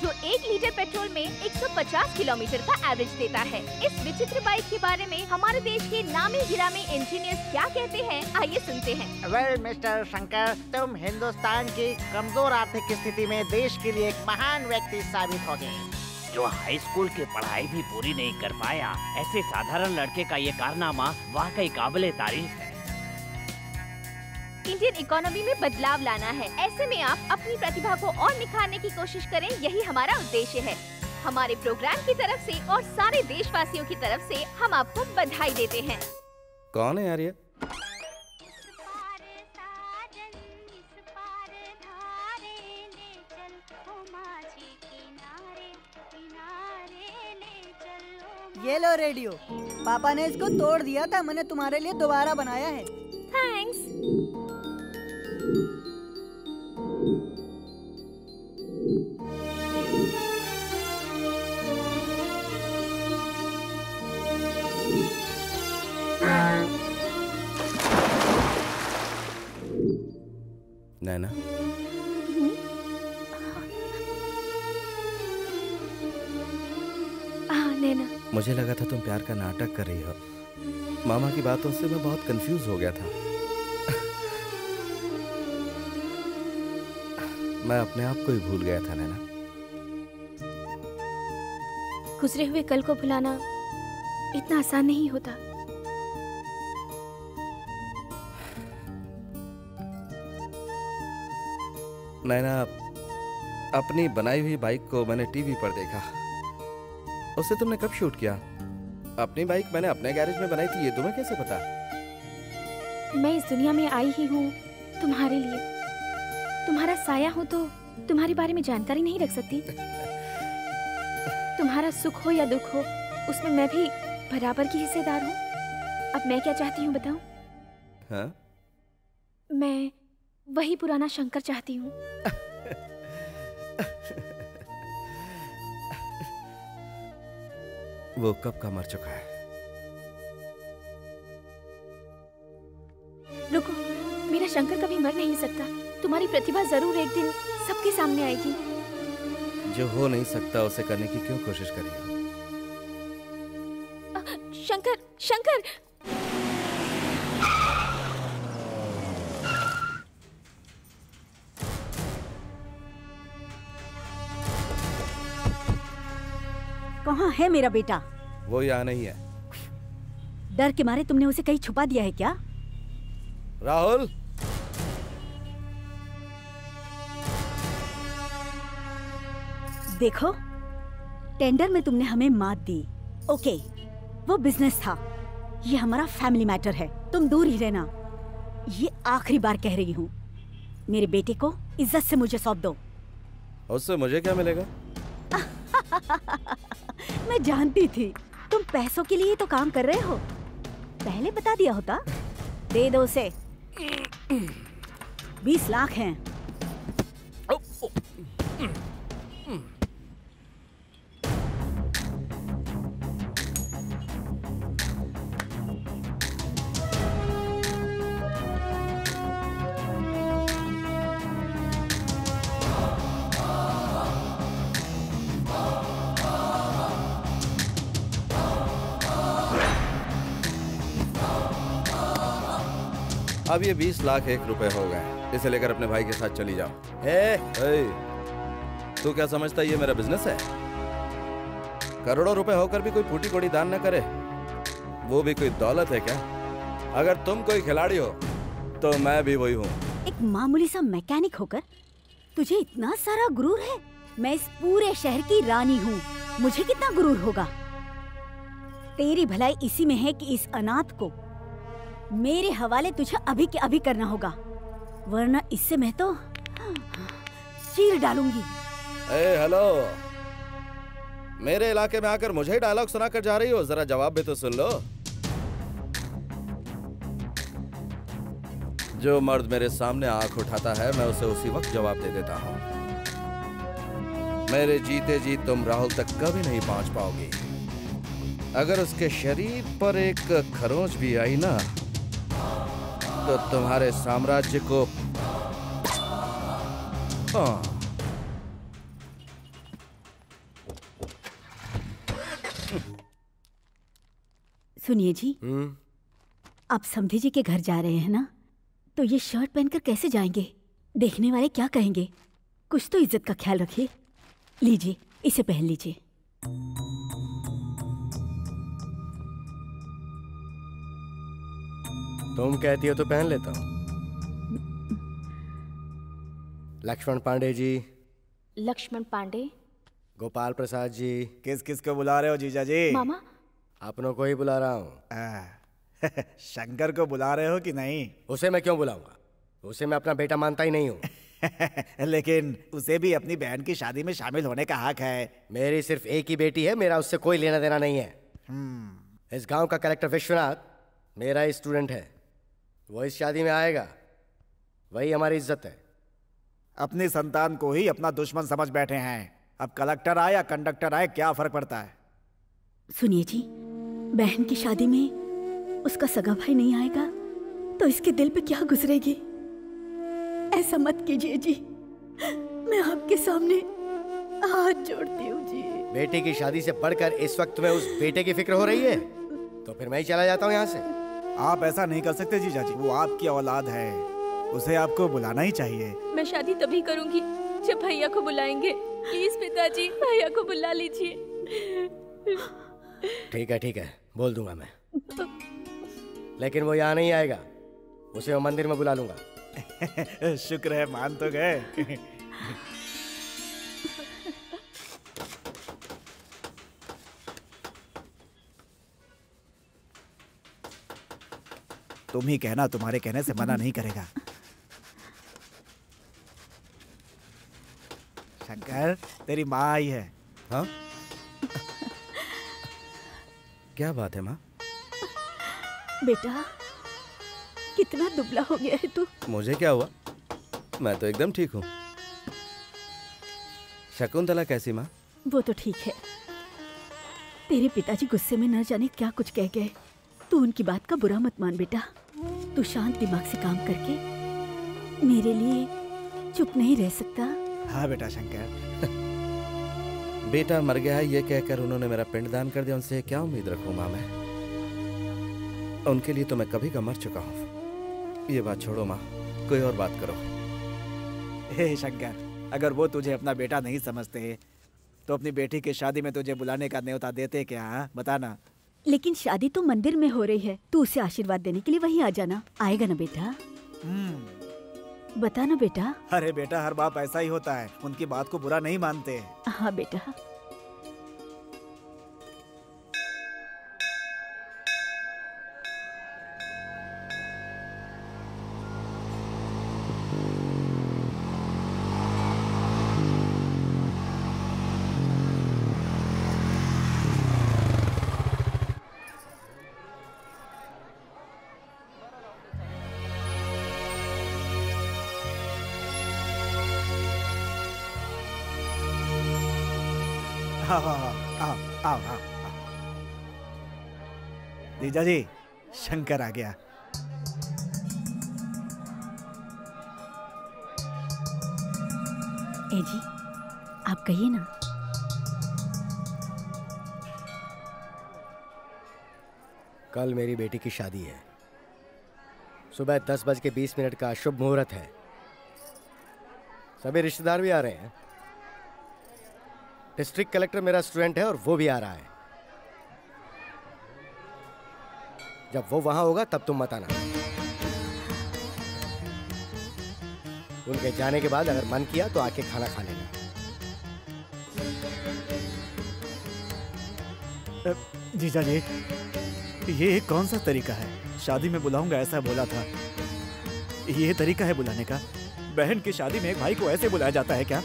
जो 1 लीटर पेट्रोल में 150 किलोमीटर का एवरेज देता है। इस विचित्र बाइक के बारे में हमारे देश के नामी गिरामी इंजीनियर्स क्या कहते हैं, आइए सुनते हैं। वेल मिस्टर शंकर, तुम हिंदुस्तान की कमजोर आर्थिक स्थिति में देश के लिए एक महान व्यक्ति साबित हो गए। जो हाई स्कूल की पढ़ाई भी पूरी नहीं कर पाया, ऐसे साधारण लड़के का ये कारनामा वाकई काबिले तारीफ है। इंडियन इकोनॉमी में बदलाव लाना है। ऐसे में आप अपनी प्रतिभा को और निखारने की कोशिश करें, यही हमारा उद्देश्य है। हमारे प्रोग्राम की तरफ से और सारे देशवासियों की तरफ से हम आपको बधाई देते हैं। कौन है यार ये? ये लो रेडियो, पापा ने इसको तोड़ दिया था, मैंने तुम्हारे लिए दोबारा बनाया है। थैंक्स। नैना, नैना, मुझे लगा था तुम प्यार का नाटक कर रही हो। मामा की बातों से मैं बहुत कंफ्यूज हो गया था। मैं अपने आप को ही भूल गया था नैना। गुजरे हुए कल को भुलाना इतना आसान नहीं होता। नैना, अपनी बनाई हुई बाइक को मैंने टीवी पर देखा। उससे तुमने कब शूट किया? अपनी बाइक मैंने अपने गैरेज में बनाई थी, ये तुम्हें कैसे पता? मैं इस दुनिया में आई ही हूँ तुम्हारे लिए। तुम्हारा साया हूँ तो तुम्हारे बारे में जानकारी नहीं रख सकती। तुम्हारा सुख हो या दुख हो, उसमें मैं भी बराबर की हिस्सेदार हूँ। अब मैं क्या चाहती हूँ बताऊँ? हाँ? मैं वही पुराना शंकर चाहती हूँ। वो कब का मर चुका है। रुको, मेरा शंकर कभी मर नहीं सकता। तुम्हारी प्रतिभा जरूर एक दिन सबके सामने आएगी। जो हो नहीं सकता उसे करने की क्यों कोशिश करी हो? शंकर, शंकर! कहाँ है मेरा बेटा? वो यहाँ नहीं है। डर के मारे तुमने उसे कहीं छुपा दिया है क्या? राहुल, देखो, टेंडर में तुमने हमें मात दी। ओके, वो बिजनेस था, ये हमारा फैमिली मैटर है। तुम दूर ही रहना। ये आखिरी बार कह रही हूँ। मेरे बेटे को इज्जत से मुझे सौंप दो। उससे मुझे क्या मिलेगा? मैं जानती थी तुम पैसों के लिए तो काम कर रहे हो। पहले बता दिया होता। दे दो उसे। 20 लाख हैं। अब ये 20 लाख 1 रुपए हो गए। इसे लेकर अपने भाई के साथ चली जाओ। तू क्या समझता है ये मेरा बिजनेस है? करोड़ों रुपए होकर भी कोई फूटी कोड़ी दान न करे, वो भी कोई दौलत है क्या? अगर तुम कोई खिलाड़ी हो तो मैं भी वही हूँ। एक मामूली सा मैकेनिक होकर तुझे इतना सारा गुरूर है। मैं इस पूरे शहर की रानी हूँ, मुझे कितना गुरूर होगा? तेरी भलाई इसी में है कि इस अनाथ को मेरे हवाले तुझे अभी के अभी करना होगा, वरना इससे मैं तो चीर डालूंगी। हेलो, मेरे इलाके में आकर मुझे डायलॉग सुनाकर जा रही हो? जरा जवाब भी तो सुन लो। जो मर्द मेरे सामने आंख उठाता है मैं उसे उसी वक्त जवाब दे देता हूँ। मेरे जीते जी तुम राहुल तक कभी नहीं पहुंच पाओगी। अगर उसके शरीर पर एक खरोंच भी आई ना तो तुम्हारे साम्राज्य को सुनिए जी, आप समधी जी के घर जा रहे हैं ना, तो ये शर्ट पहनकर कैसे जाएंगे? देखने वाले क्या कहेंगे? कुछ तो इज्जत का ख्याल रखिए। लीजिए, इसे पहन लीजिए। तुम कहती हो तो पहन लेता हूँ। लक्ष्मण पांडे जी। लक्ष्मण पांडे। गोपाल प्रसाद जी। किस किस को बुला रहे हो जीजा जी? मामा। अपनों को ही बुला रहा हूँ। शंकर को बुला रहे हो कि नहीं? उसे मैं क्यों बुलाऊंगा? उसे मैं अपना बेटा मानता ही नहीं हूँ। लेकिन उसे भी अपनी बहन की शादी में शामिल होने का हक है। मेरी सिर्फ एक ही बेटी है, मेरा उससे कोई लेना देना नहीं है। इस गांव का कलेक्टर विश्वनाथ मेरा ही स्टूडेंट है, वो इस शादी में आएगा, वही हमारी इज्जत है। अपनी संतान को ही अपना दुश्मन समझ बैठे हैं। अब कलेक्टर आए या कंडक्टर आए, क्या फर्क पड़ता है? सुनिए जी, बहन की शादी में उसका सगा भाई नहीं आएगा तो इसके दिल पे क्या गुजरेगी? ऐसा मत कीजिए जी, मैं आपके सामने हाथ जोड़ती हूँ जी। बेटी की शादी से बढ़कर इस वक्त में उस बेटे की फिक्र हो रही है, तो फिर मैं ही चला जाता हूँ यहाँ से। आप ऐसा नहीं कर सकते जीजा जी, वो आपकी औलाद है, उसे आपको बुलाना ही चाहिए। मैं शादी तभी करूंगी जब भैया को बुलाएंगे। प्लीज पिताजी, भैया को बुला लीजिए। ठीक है, बोल दूंगा मैं, लेकिन वो यहाँ नहीं आएगा, उसे मैं मंदिर में बुला लूंगा। शुक्र है मान तो गए। तुम ही कहना, तुम्हारे कहने से मना नहीं करेगा। शंकर, तेरी माँ आई है। हाँ? क्या बात है माँ? बेटा, कितना दुबला हो गया है तू। मुझे क्या हुआ? मैं तो एकदम ठीक हूँ। शकुंतला कैसी माँ? वो तो ठीक है। तेरे पिताजी गुस्से में न जाने क्या कुछ कह गए। तू उनकी बात का बुरा मत मान बेटा। तू शांत दिमाग से काम करके मेरे लिए चुप नहीं रह सकता। हाँ बेटा शंकर। बेटा मर गया है ये कहकर उन्होंने मेरा पिंडदान कर दिया, उनसे क्या उम्मीद रखूं माँ मैं? उनके लिए तो मैं कभी का मर चुका हूँ। ये बात छोड़ो माँ, कोई और बात करो। हे शंकर, अगर वो तुझे अपना बेटा नहीं समझते तो अपनी बेटी की शादी में तुझे बुलाने का न्योता देते क्या? बताना। लेकिन शादी तो मंदिर में हो रही है, तू उसे आशीर्वाद देने के लिए वहीं आ जाना। आएगा ना बेटा? बता ना बेटा। अरे बेटा, हर बाप ऐसा ही होता है, उनकी बात को बुरा नहीं मानते। हाँ बेटा। आओ। जीजा जी, शंकर आ गया। ए जी, आप कहिए ना। कल मेरी बेटी की शादी है। सुबह 10:20 का शुभ मुहूर्त है। सभी रिश्तेदार भी आ रहे हैं। डिस्ट्रिक्ट कलेक्टर मेरा स्टूडेंट है और वो भी आ रहा है। जब वो वहां होगा तब तुम मत आना। उनके जाने के बाद अगर मन किया तो आके खाना खा लेना। जीजा जी, ये कौन सा तरीका है? शादी में बुलाऊंगा ऐसा बोला था, ये तरीका है बुलाने का? बहन की शादी में एक भाई को ऐसे बुलाया जाता है क्या?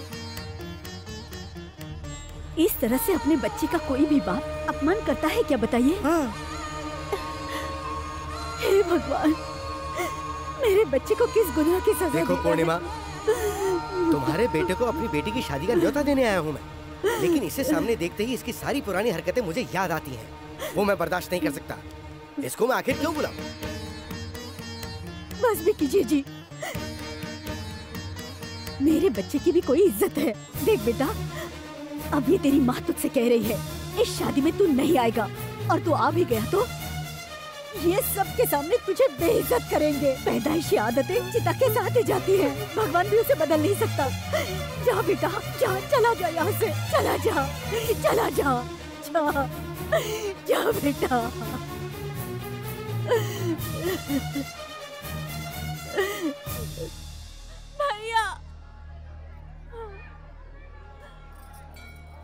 इस तरह से अपने बच्चे का कोई भी बाप अपमान करता है क्या, बताइए? हाँ। हे भगवान, मेरे बच्चे को किस गुनाह की सजा? देखो पूर्णिमा, तुम्हारे बेटे को अपनी बेटी की शादी का न्योता देने आया हूँ मैं, लेकिन इसे सामने देखते ही इसकी सारी पुरानी हरकतें मुझे याद आती हैं। वो मैं बर्दाश्त नहीं कर सकता। इसको मैं आखिर क्यों बुलाऊं? बस भी कीजिए जी, मेरे बच्चे की भी कोई इज्जत है। देख बेटा, अब ये तेरी माँ तुझसे कह रही है, इस शादी में तू नहीं आएगा, और तू आ भी गया तो ये सबके सामने तुझे बेइज्जत करेंगे। पैदाइशी आदतें चिता के साथ ही जाती है, भगवान भी उसे बदल नहीं सकता। जा बेटा, जा, चला जा यहाँ से, चला जा, चला जा, जा, जा बेटा। भैया,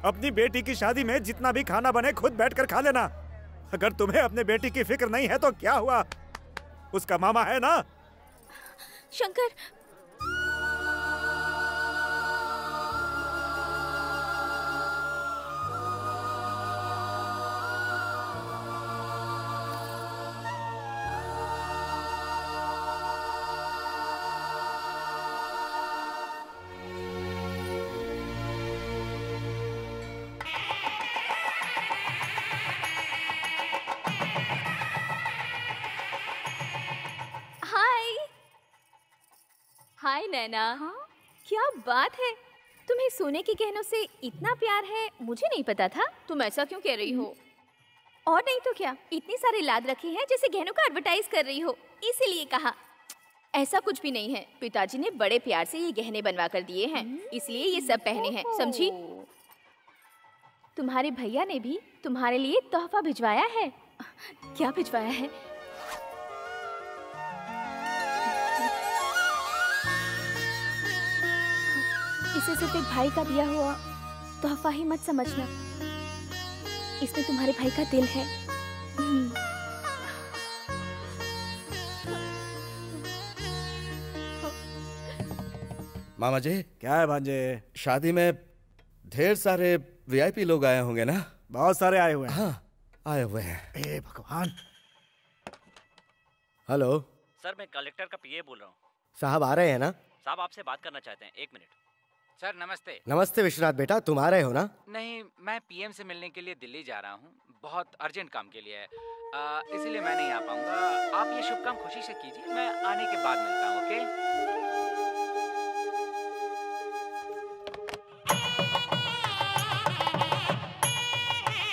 अपनी बेटी की शादी में जितना भी खाना बने खुद बैठकर खा लेना। अगर तुम्हें अपने बेटी की फिक्र नहीं है तो क्या हुआ, उसका मामा है ना। शंकर, हाय नैना। हाँ? क्या बात है, तुम्हें सोने के गहनों से इतना प्यार है, मुझे नहीं पता था। तुम ऐसा क्यों कह रही हो? और नहीं तो क्या, इतने सारे लाद रखे हैं जैसे गहनों का एडवर्टाइज कर रही हो, इसीलिए कहा। ऐसा कुछ भी नहीं है, पिताजी ने बड़े प्यार से ये गहने बनवा कर दिए हैं, इसलिए ये सब पहने हैं, समझी? तुम्हारे भैया ने भी तुम्हारे लिए तोहफा भिजवाया है। क्या भिजवाया है? इसे सिर्फ एक भाई का दिया हुआ तोहफा ही मत समझना, इसमें तुम्हारे भाई का दिल है। मामा जी। क्या है भांजे? शादी में ढेर सारे वीआईपी लोग आए होंगे ना? बहुत सारे आए हुए हैं। हाँ, आए हुए हैं। ए भगवान। हेलो सर, मैं कलेक्टर का पीए बोल रहा हूँ। साहब आ रहे हैं ना? साहब आपसे बात करना चाहते हैं, 1 मिनट। सर नमस्ते। नमस्ते विश्वनाथ बेटा, तुम आ रहे हो ना? नहीं, मैं पीएम से मिलने के लिए दिल्ली जा रहा हूँ, बहुत अर्जेंट काम के लिए है, इसीलिए मैं नहीं आ पाऊंगा। आप ये शुभ काम खुशी से कीजिए, मैं आने के बाद मिलता हूँ। ओके?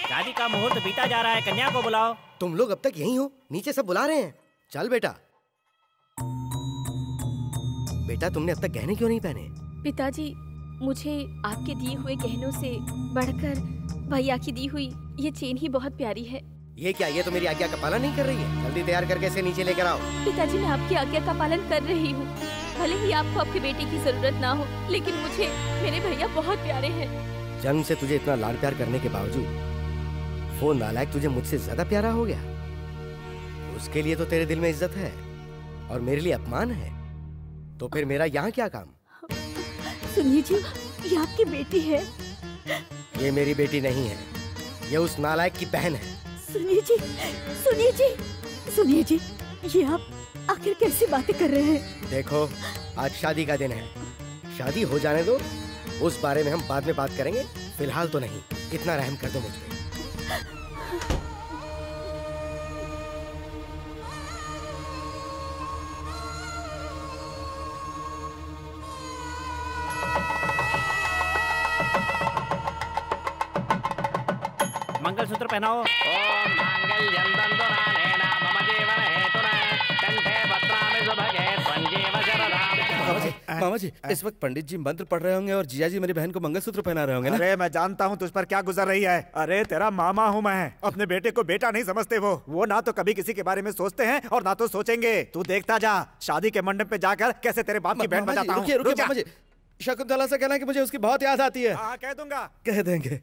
शादी का मुहूर्त बीता जा रहा है, कन्या को बुलाओ। तुम लोग अब तक यहीं हो? नीचे सब बुला रहे हैं। चल बेटा। बेटा तुमने अब तक गहने क्यों नहीं पहने? पिताजी, मुझे आपके दिए हुए गहनों से बढ़कर भैया की दी हुई ये चेन ही बहुत प्यारी है। ये क्या, ये तो मेरी आज्ञा का पालन नहीं कर रही है। जल्दी तैयार करके इसे नीचे लेकर आओ। पिताजी, मैं आपकी आज्ञा का पालन कर रही हूँ। भले ही आपको आपके बेटे की जरूरत ना हो, लेकिन मुझे मेरे भैया बहुत प्यारे हैं। जन्म से तुझे इतना लाड प्यार करने के बावजूद वो नालायक तुझे मुझसे ज्यादा प्यारा हो गया। उसके लिए तो तेरे दिल में इज्जत है और मेरे लिए अपमान है, तो फिर मेरा यहाँ क्या काम? सुनिए जी, ये आपकी बेटी है। ये मेरी बेटी नहीं है, ये उस नालायक की बहन है। सुनिए जी, सुनिए जी, सुनिए जी, ये आप आखिर कैसी बातें कर रहे हैं? देखो, आज शादी का दिन है, शादी हो जाने दो, उस बारे में हम बाद में बात करेंगे, फिलहाल तो नहीं। इतना रहम कर दो मुझ पे। मंगलसूत्र पहनाओ। ओम मांगल्यं तन्तुनानेन मम जीवन हेतुना कंठे भद्रामि सुभगे त्वं शरदां। मामा जी, इस वक्त पंडित जी मंत्र पढ़ रहे होंगे और जीजा जी मेरी बहन को मंगलसूत्र पहना रहे होंगे ना? अरे मैं जानता हूँ तुझ पर क्या गुजर रही है। अरे तेरा मामा हूँ मैं, अपने बेटे को बेटा नहीं समझते। वो ना तो कभी किसी के बारे में सोचते हैं और ना तो सोचेंगे। तू देखता जा, शादी के मंडप पे जाकर कैसे तेरे बाप की बैंड बजाता हूँ। रुकिए मामा जी, शकुंतला से कहना कि मुझे उसकी बहुत याद आती है। हाँ, कह दूंगा। कह देंगे।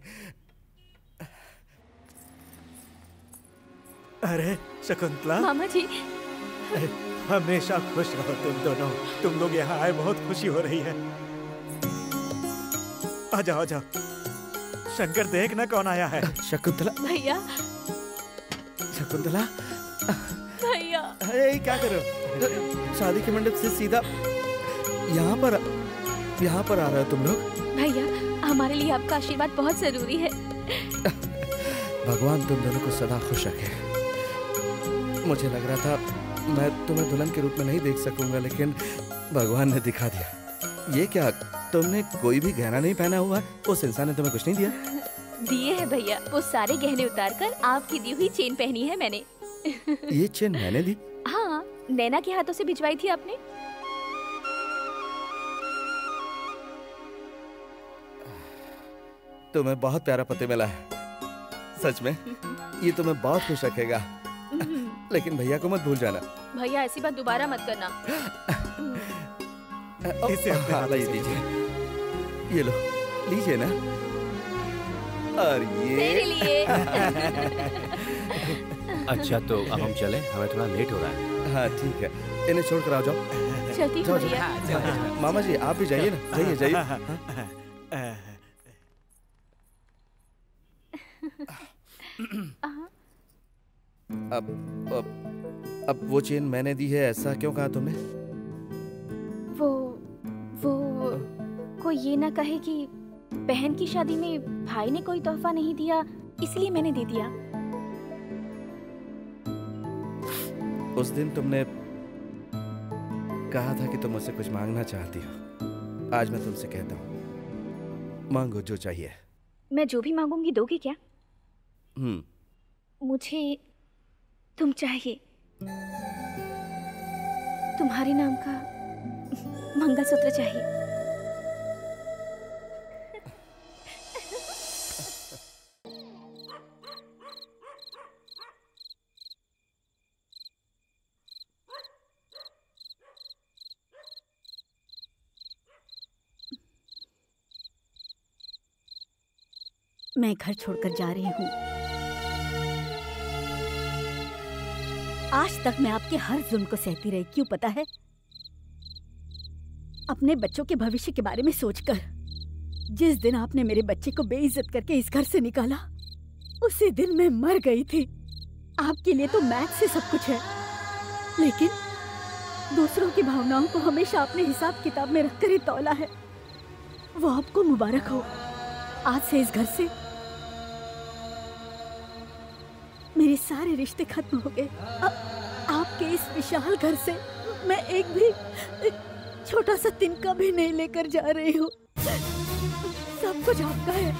अरे शकुंतला। मामा जी। हमेशा खुश रहो तुम दोनों। तुम लोग यहाँ आए, बहुत खुशी हो रही है। आ जाओ, आ जाओ। शंकर, देख ना कौन आया है। शकुंतला। भैया। शकुंतला। भैया। अरे क्या कर रहे हो? शादी के मंडप से सीधा यहाँ पर आ रहे हो तुम लोग? भैया, हमारे लिए आपका आशीर्वाद बहुत जरूरी है। भगवान तुम दोनों को सदा खुश रखे। मुझे लग रहा था मैं तुम्हें दुल्हन के रूप में नहीं देख सकूंगा, लेकिन भगवान ने दिखा दिया। ये क्या, तुमने कोई भी गहना नहीं पहना हुआ? उस इंसान ने तुम्हें कुछ नहीं दिया? दिए है भैया, वो सारे गहने उतार कर आपकी दी हुई चेन पहनी है मैंने। ये चेन मैंने दी? हाँ, नैना के हाथों से भिजवाई थी आपने। तुम्हें बहुत प्यारा पति मिला है, सच में। ये तुम्हें बहुत खुश रखेगा। लेकिन भैया को मत भूल जाना। भैया, ऐसी बात दोबारा मत करना। इसे लीजिए, ये लो, लीजिए ना। और तेरे लिए। अच्छा तो अब हम चलें, हमें थोड़ा लेट हो रहा है। हाँ ठीक है, इन्हें छोड़ कर आ जाओ। चलती हूँ भैया। मामा जी आप भी जाइए ना, जाइए जाइए। अब वो चेन मैंने दी है, ऐसा क्यों कहा तुमने? वो कोई ये ना कहे कि बहन की शादी में भाई ने कोई तोहफा नहीं दिया, इसलिए मैंने दे दिया। उस दिन तुमने कहा था कि तुम मुझसे कुछ मांगना चाहती हो। आज मैं तुमसे कहता हूँ, मांगो जो चाहिए। मैं जो भी मांगूंगी दोगे क्या? मुझे तुम चाहिए, तुम्हारे नाम का मंगलसूत्र चाहिए। मैं घर छोड़कर जा रही हूँ। आज तक मैं आपके हर जुल्म को सहती रही, क्यों पता है? अपने बच्चों के भविष्य के बारे में सोचकर। जिस दिन आपने मेरे बच्चे को बेइज्जत करके इस घर से निकाला, उसी दिन मैं मर गई थी। आपके लिए तो मैथ से सब कुछ है, लेकिन दूसरों की भावनाओं को हमेशा अपने हिसाब किताब में रखकर ही तौला है। वो आपको मुबारक हो। आज से इस घर से मेरे सारे रिश्ते खत्म हो गए। आपके इस विशाल घर से मैं एक भी छोटा सा तिनका भी नहीं लेकर जा रही हूँ। सब कुछ आपका है।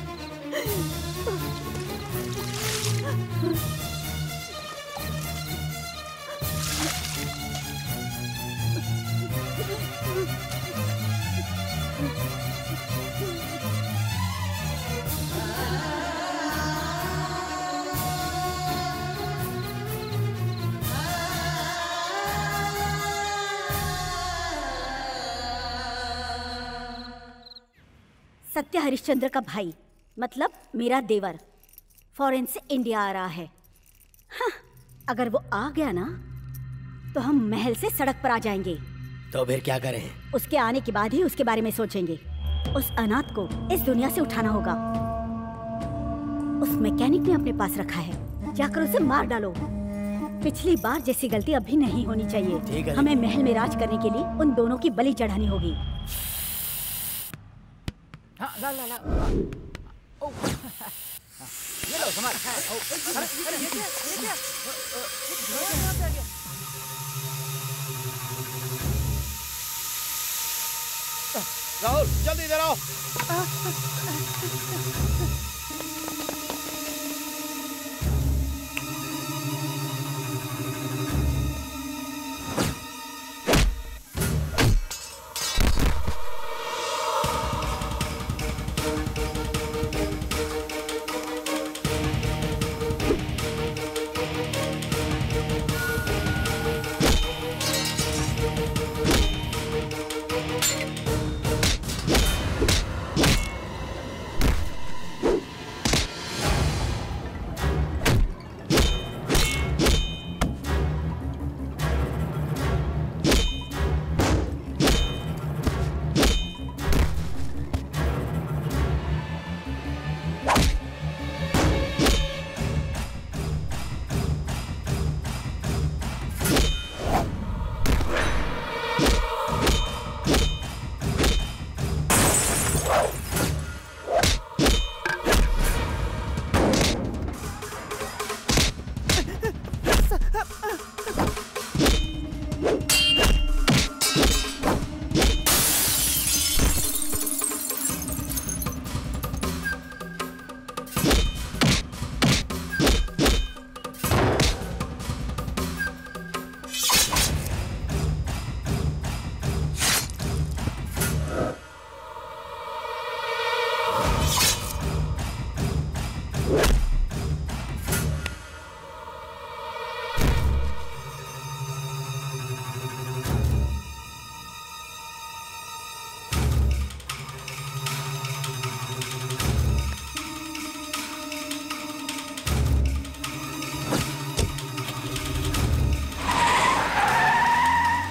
सत्य हरिश्चंद्र का भाई, मतलब मेरा देवर, फॉरेन से इंडिया आ रहा है। हाँ, अगर वो आ गया ना तो हम महल से सड़क पर आ जाएंगे। तो फिर क्या करें? उसके आने के बाद ही उसके बारे में सोचेंगे। उस अनाथ को इस दुनिया से उठाना होगा। उस मैकेनिक ने अपने पास रखा है, जाकर उसे मार डालो। पिछली बार जैसी गलती अभी नहीं होनी चाहिए। हमें महल में राज करने के लिए उन दोनों की बलि चढ़ानी होगी। हाँ, ला ला ला। ओ, ये लो समाज। अरे ये क्या? राहुल जल्दी इधर आओ।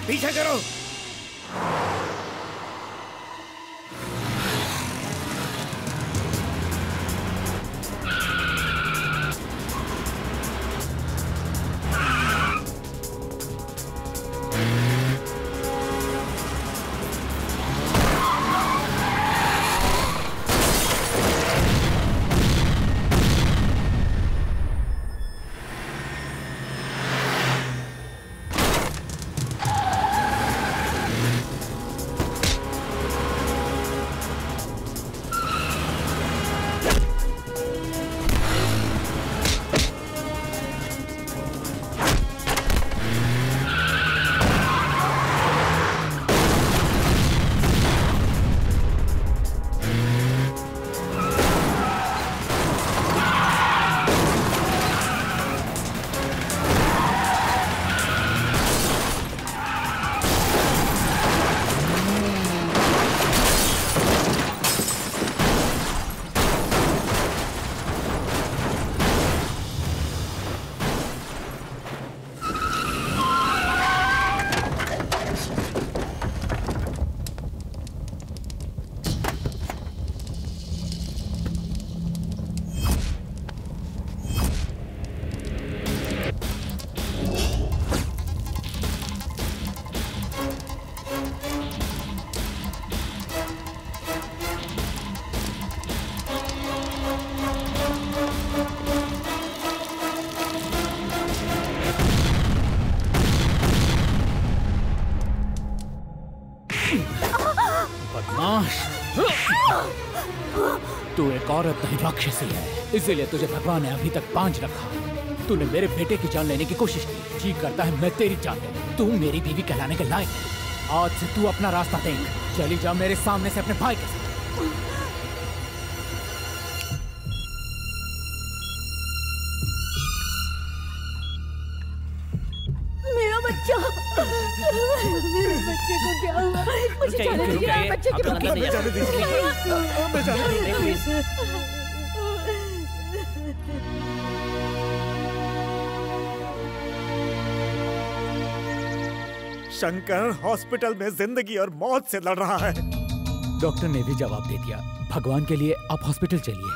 पीछे करो। तू एक औरत नहीं राक्षसी है, इसीलिए तुझे भगवान ने अभी तक बांझ रखा। तूने मेरे बेटे की जान लेने की कोशिश की। जी करता है मैं तेरी जान ले। तू मेरी बीवी कहलाने के लायक है। आज से तू अपना रास्ता देख। चली जा मेरे सामने से अपने भाई के साथ। मेरा बच्चा, मेरे बच्चे को क्या हुआ? मुझे जाने दीजिए, मेरे बच्चे की शंकर हॉस्पिटल में जिंदगी और मौत से लड़ रहा है। डॉक्टर ने भी जवाब दे दिया। भगवान के लिए आप हॉस्पिटल चलिए।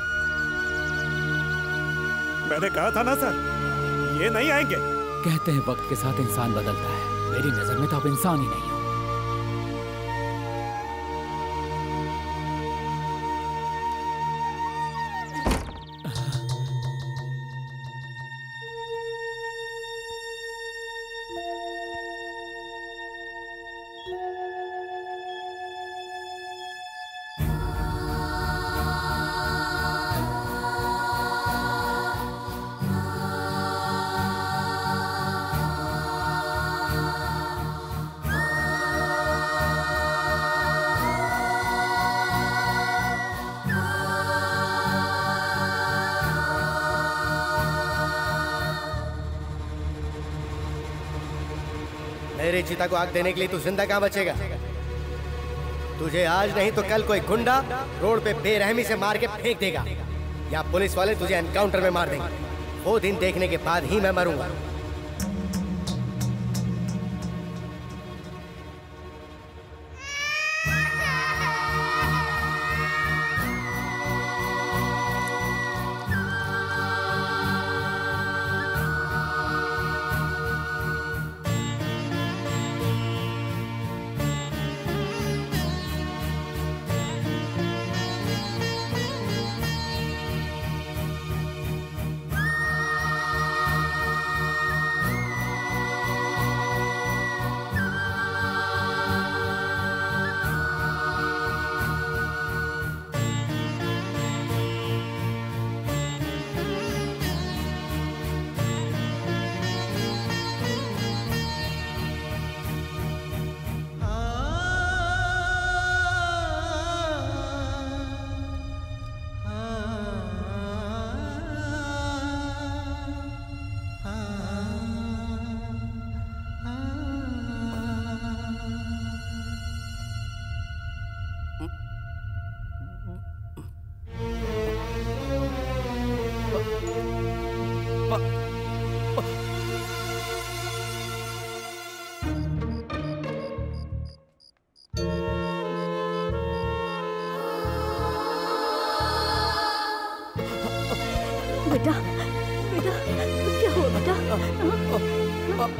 मैंने कहा था ना सर, ये नहीं आएंगे। कहते हैं वक्त के साथ इंसान बदलता है। मेरी नजर में तो आप इंसान ही नहीं हो। मेरे चिता को आग देने के लिए तू जिंदा कहाँ बचेगा? तुझे आज नहीं तो कल कोई गुंडा रोड पे बेरहमी से मार के फेंक देगा, या पुलिस वाले तुझे एनकाउंटर में मार देंगे। वो दिन देखने के बाद ही मैं मरूंगा।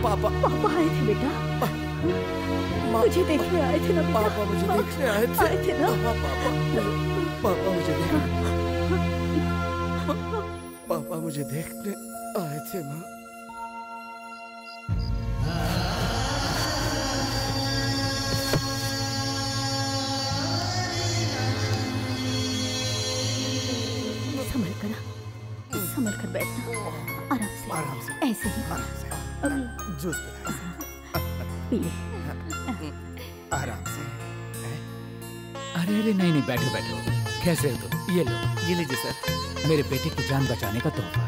पापा आए थे बेटा, मुझे देखने आए थे ना। पापा मुझे देखने आए थे ना। पापा मुझे देखने आए थे माँ। संभल कर बैठना, आराम से ऐसे ही जूस पी ले। आराम से। अरे अरे नहीं नहीं, बैठो बैठो। कैसे हो तुम? ये लो। ये लीजिए सर, मेरे बेटे की जान बचाने का तोहफा।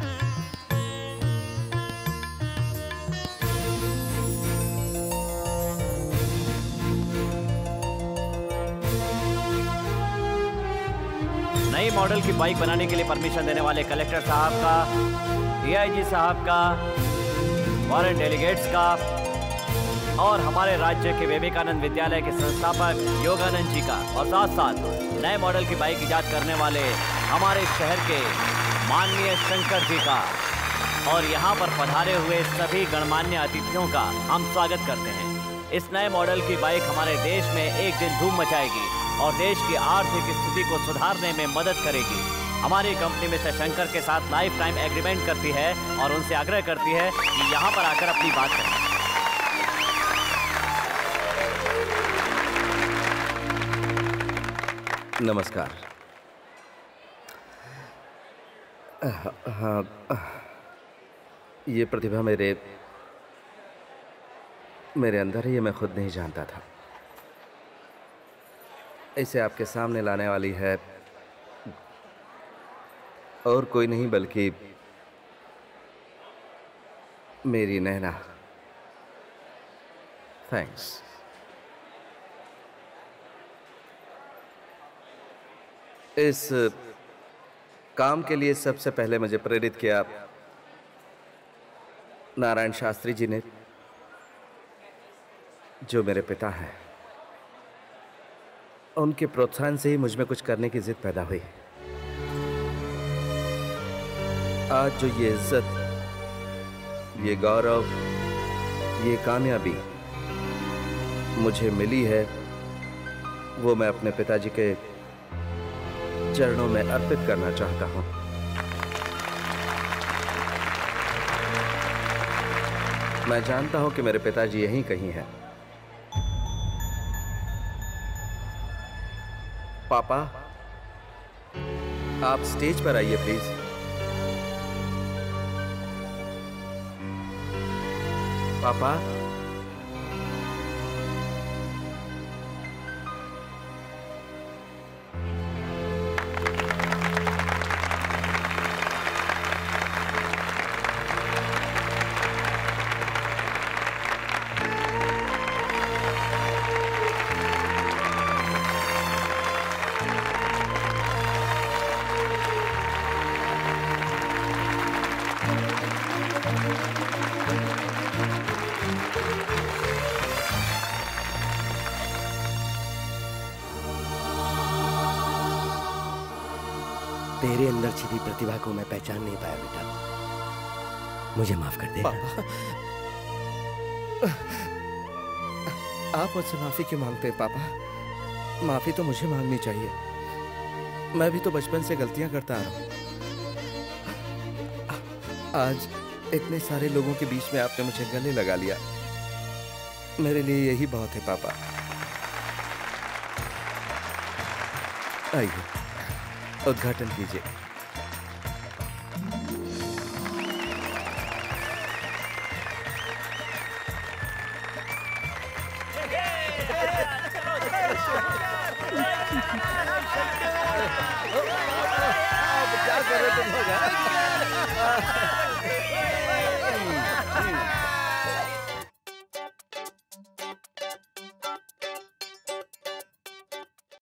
नई मॉडल की बाइक बनाने के लिए परमिशन देने वाले कलेक्टर साहब का, डीआईजी साहब का, फॉरेन डेलीगेट्स का और हमारे राज्य के विवेकानंद विद्यालय के संस्थापक योगानंद जी का, और साथ साथ नए मॉडल की बाइक इजाद करने वाले हमारे शहर के माननीय शंकर जी का और यहाँ पर पधारे हुए सभी गणमान्य अतिथियों का हम स्वागत करते हैं। इस नए मॉडल की बाइक हमारे देश में एक दिन धूम मचाएगी और देश की आर्थिक स्थिति को सुधारने में मदद करेगी। हमारी कंपनी मिस्टर शंकर के साथ लाइफ टाइम एग्रीमेंट करती है और उनसे आग्रह करती है कि यहाँ पर आकर अपनी बात करें। नमस्कार। हाँ, ये प्रतिभा मेरे अंदर है, ये मैं खुद नहीं जानता था। इसे आपके सामने लाने वाली है और कोई नहीं बल्कि मेरी नैना। थैंक्स। इस काम के लिए सबसे पहले मुझे प्रेरित किया नारायण शास्त्री जी ने, जो मेरे पिता हैं। उनके प्रोत्साहन से ही मुझ में कुछ करने की जिद पैदा हुई। आज जो ये इज्जत, ये गौरव, ये कामयाबी मुझे मिली है, वो मैं अपने पिताजी के चरणों में अर्पित करना चाहता हूं। मैं जानता हूं कि मेरे पिताजी यहीं कहीं हैं। पापा, आप स्टेज पर आइए प्लीज। पापा, तेरे अंदर छिपी प्रतिभा को मैं पहचान नहीं पाया बेटा, मुझे माफ कर दे। पापा, आप मुझसे माफी क्यों मांगते हैं पापा? माफी तो मुझे मांगनी चाहिए। मैं भी तो बचपन से गलतियां करता आ रहा हूं। आज इतने सारे लोगों के बीच में आपने मुझे गले लगा लिया, मेरे लिए यही बहुत है पापा। आइए, उद्घाटन कीजिए। क्या कर रहे तुम लोग?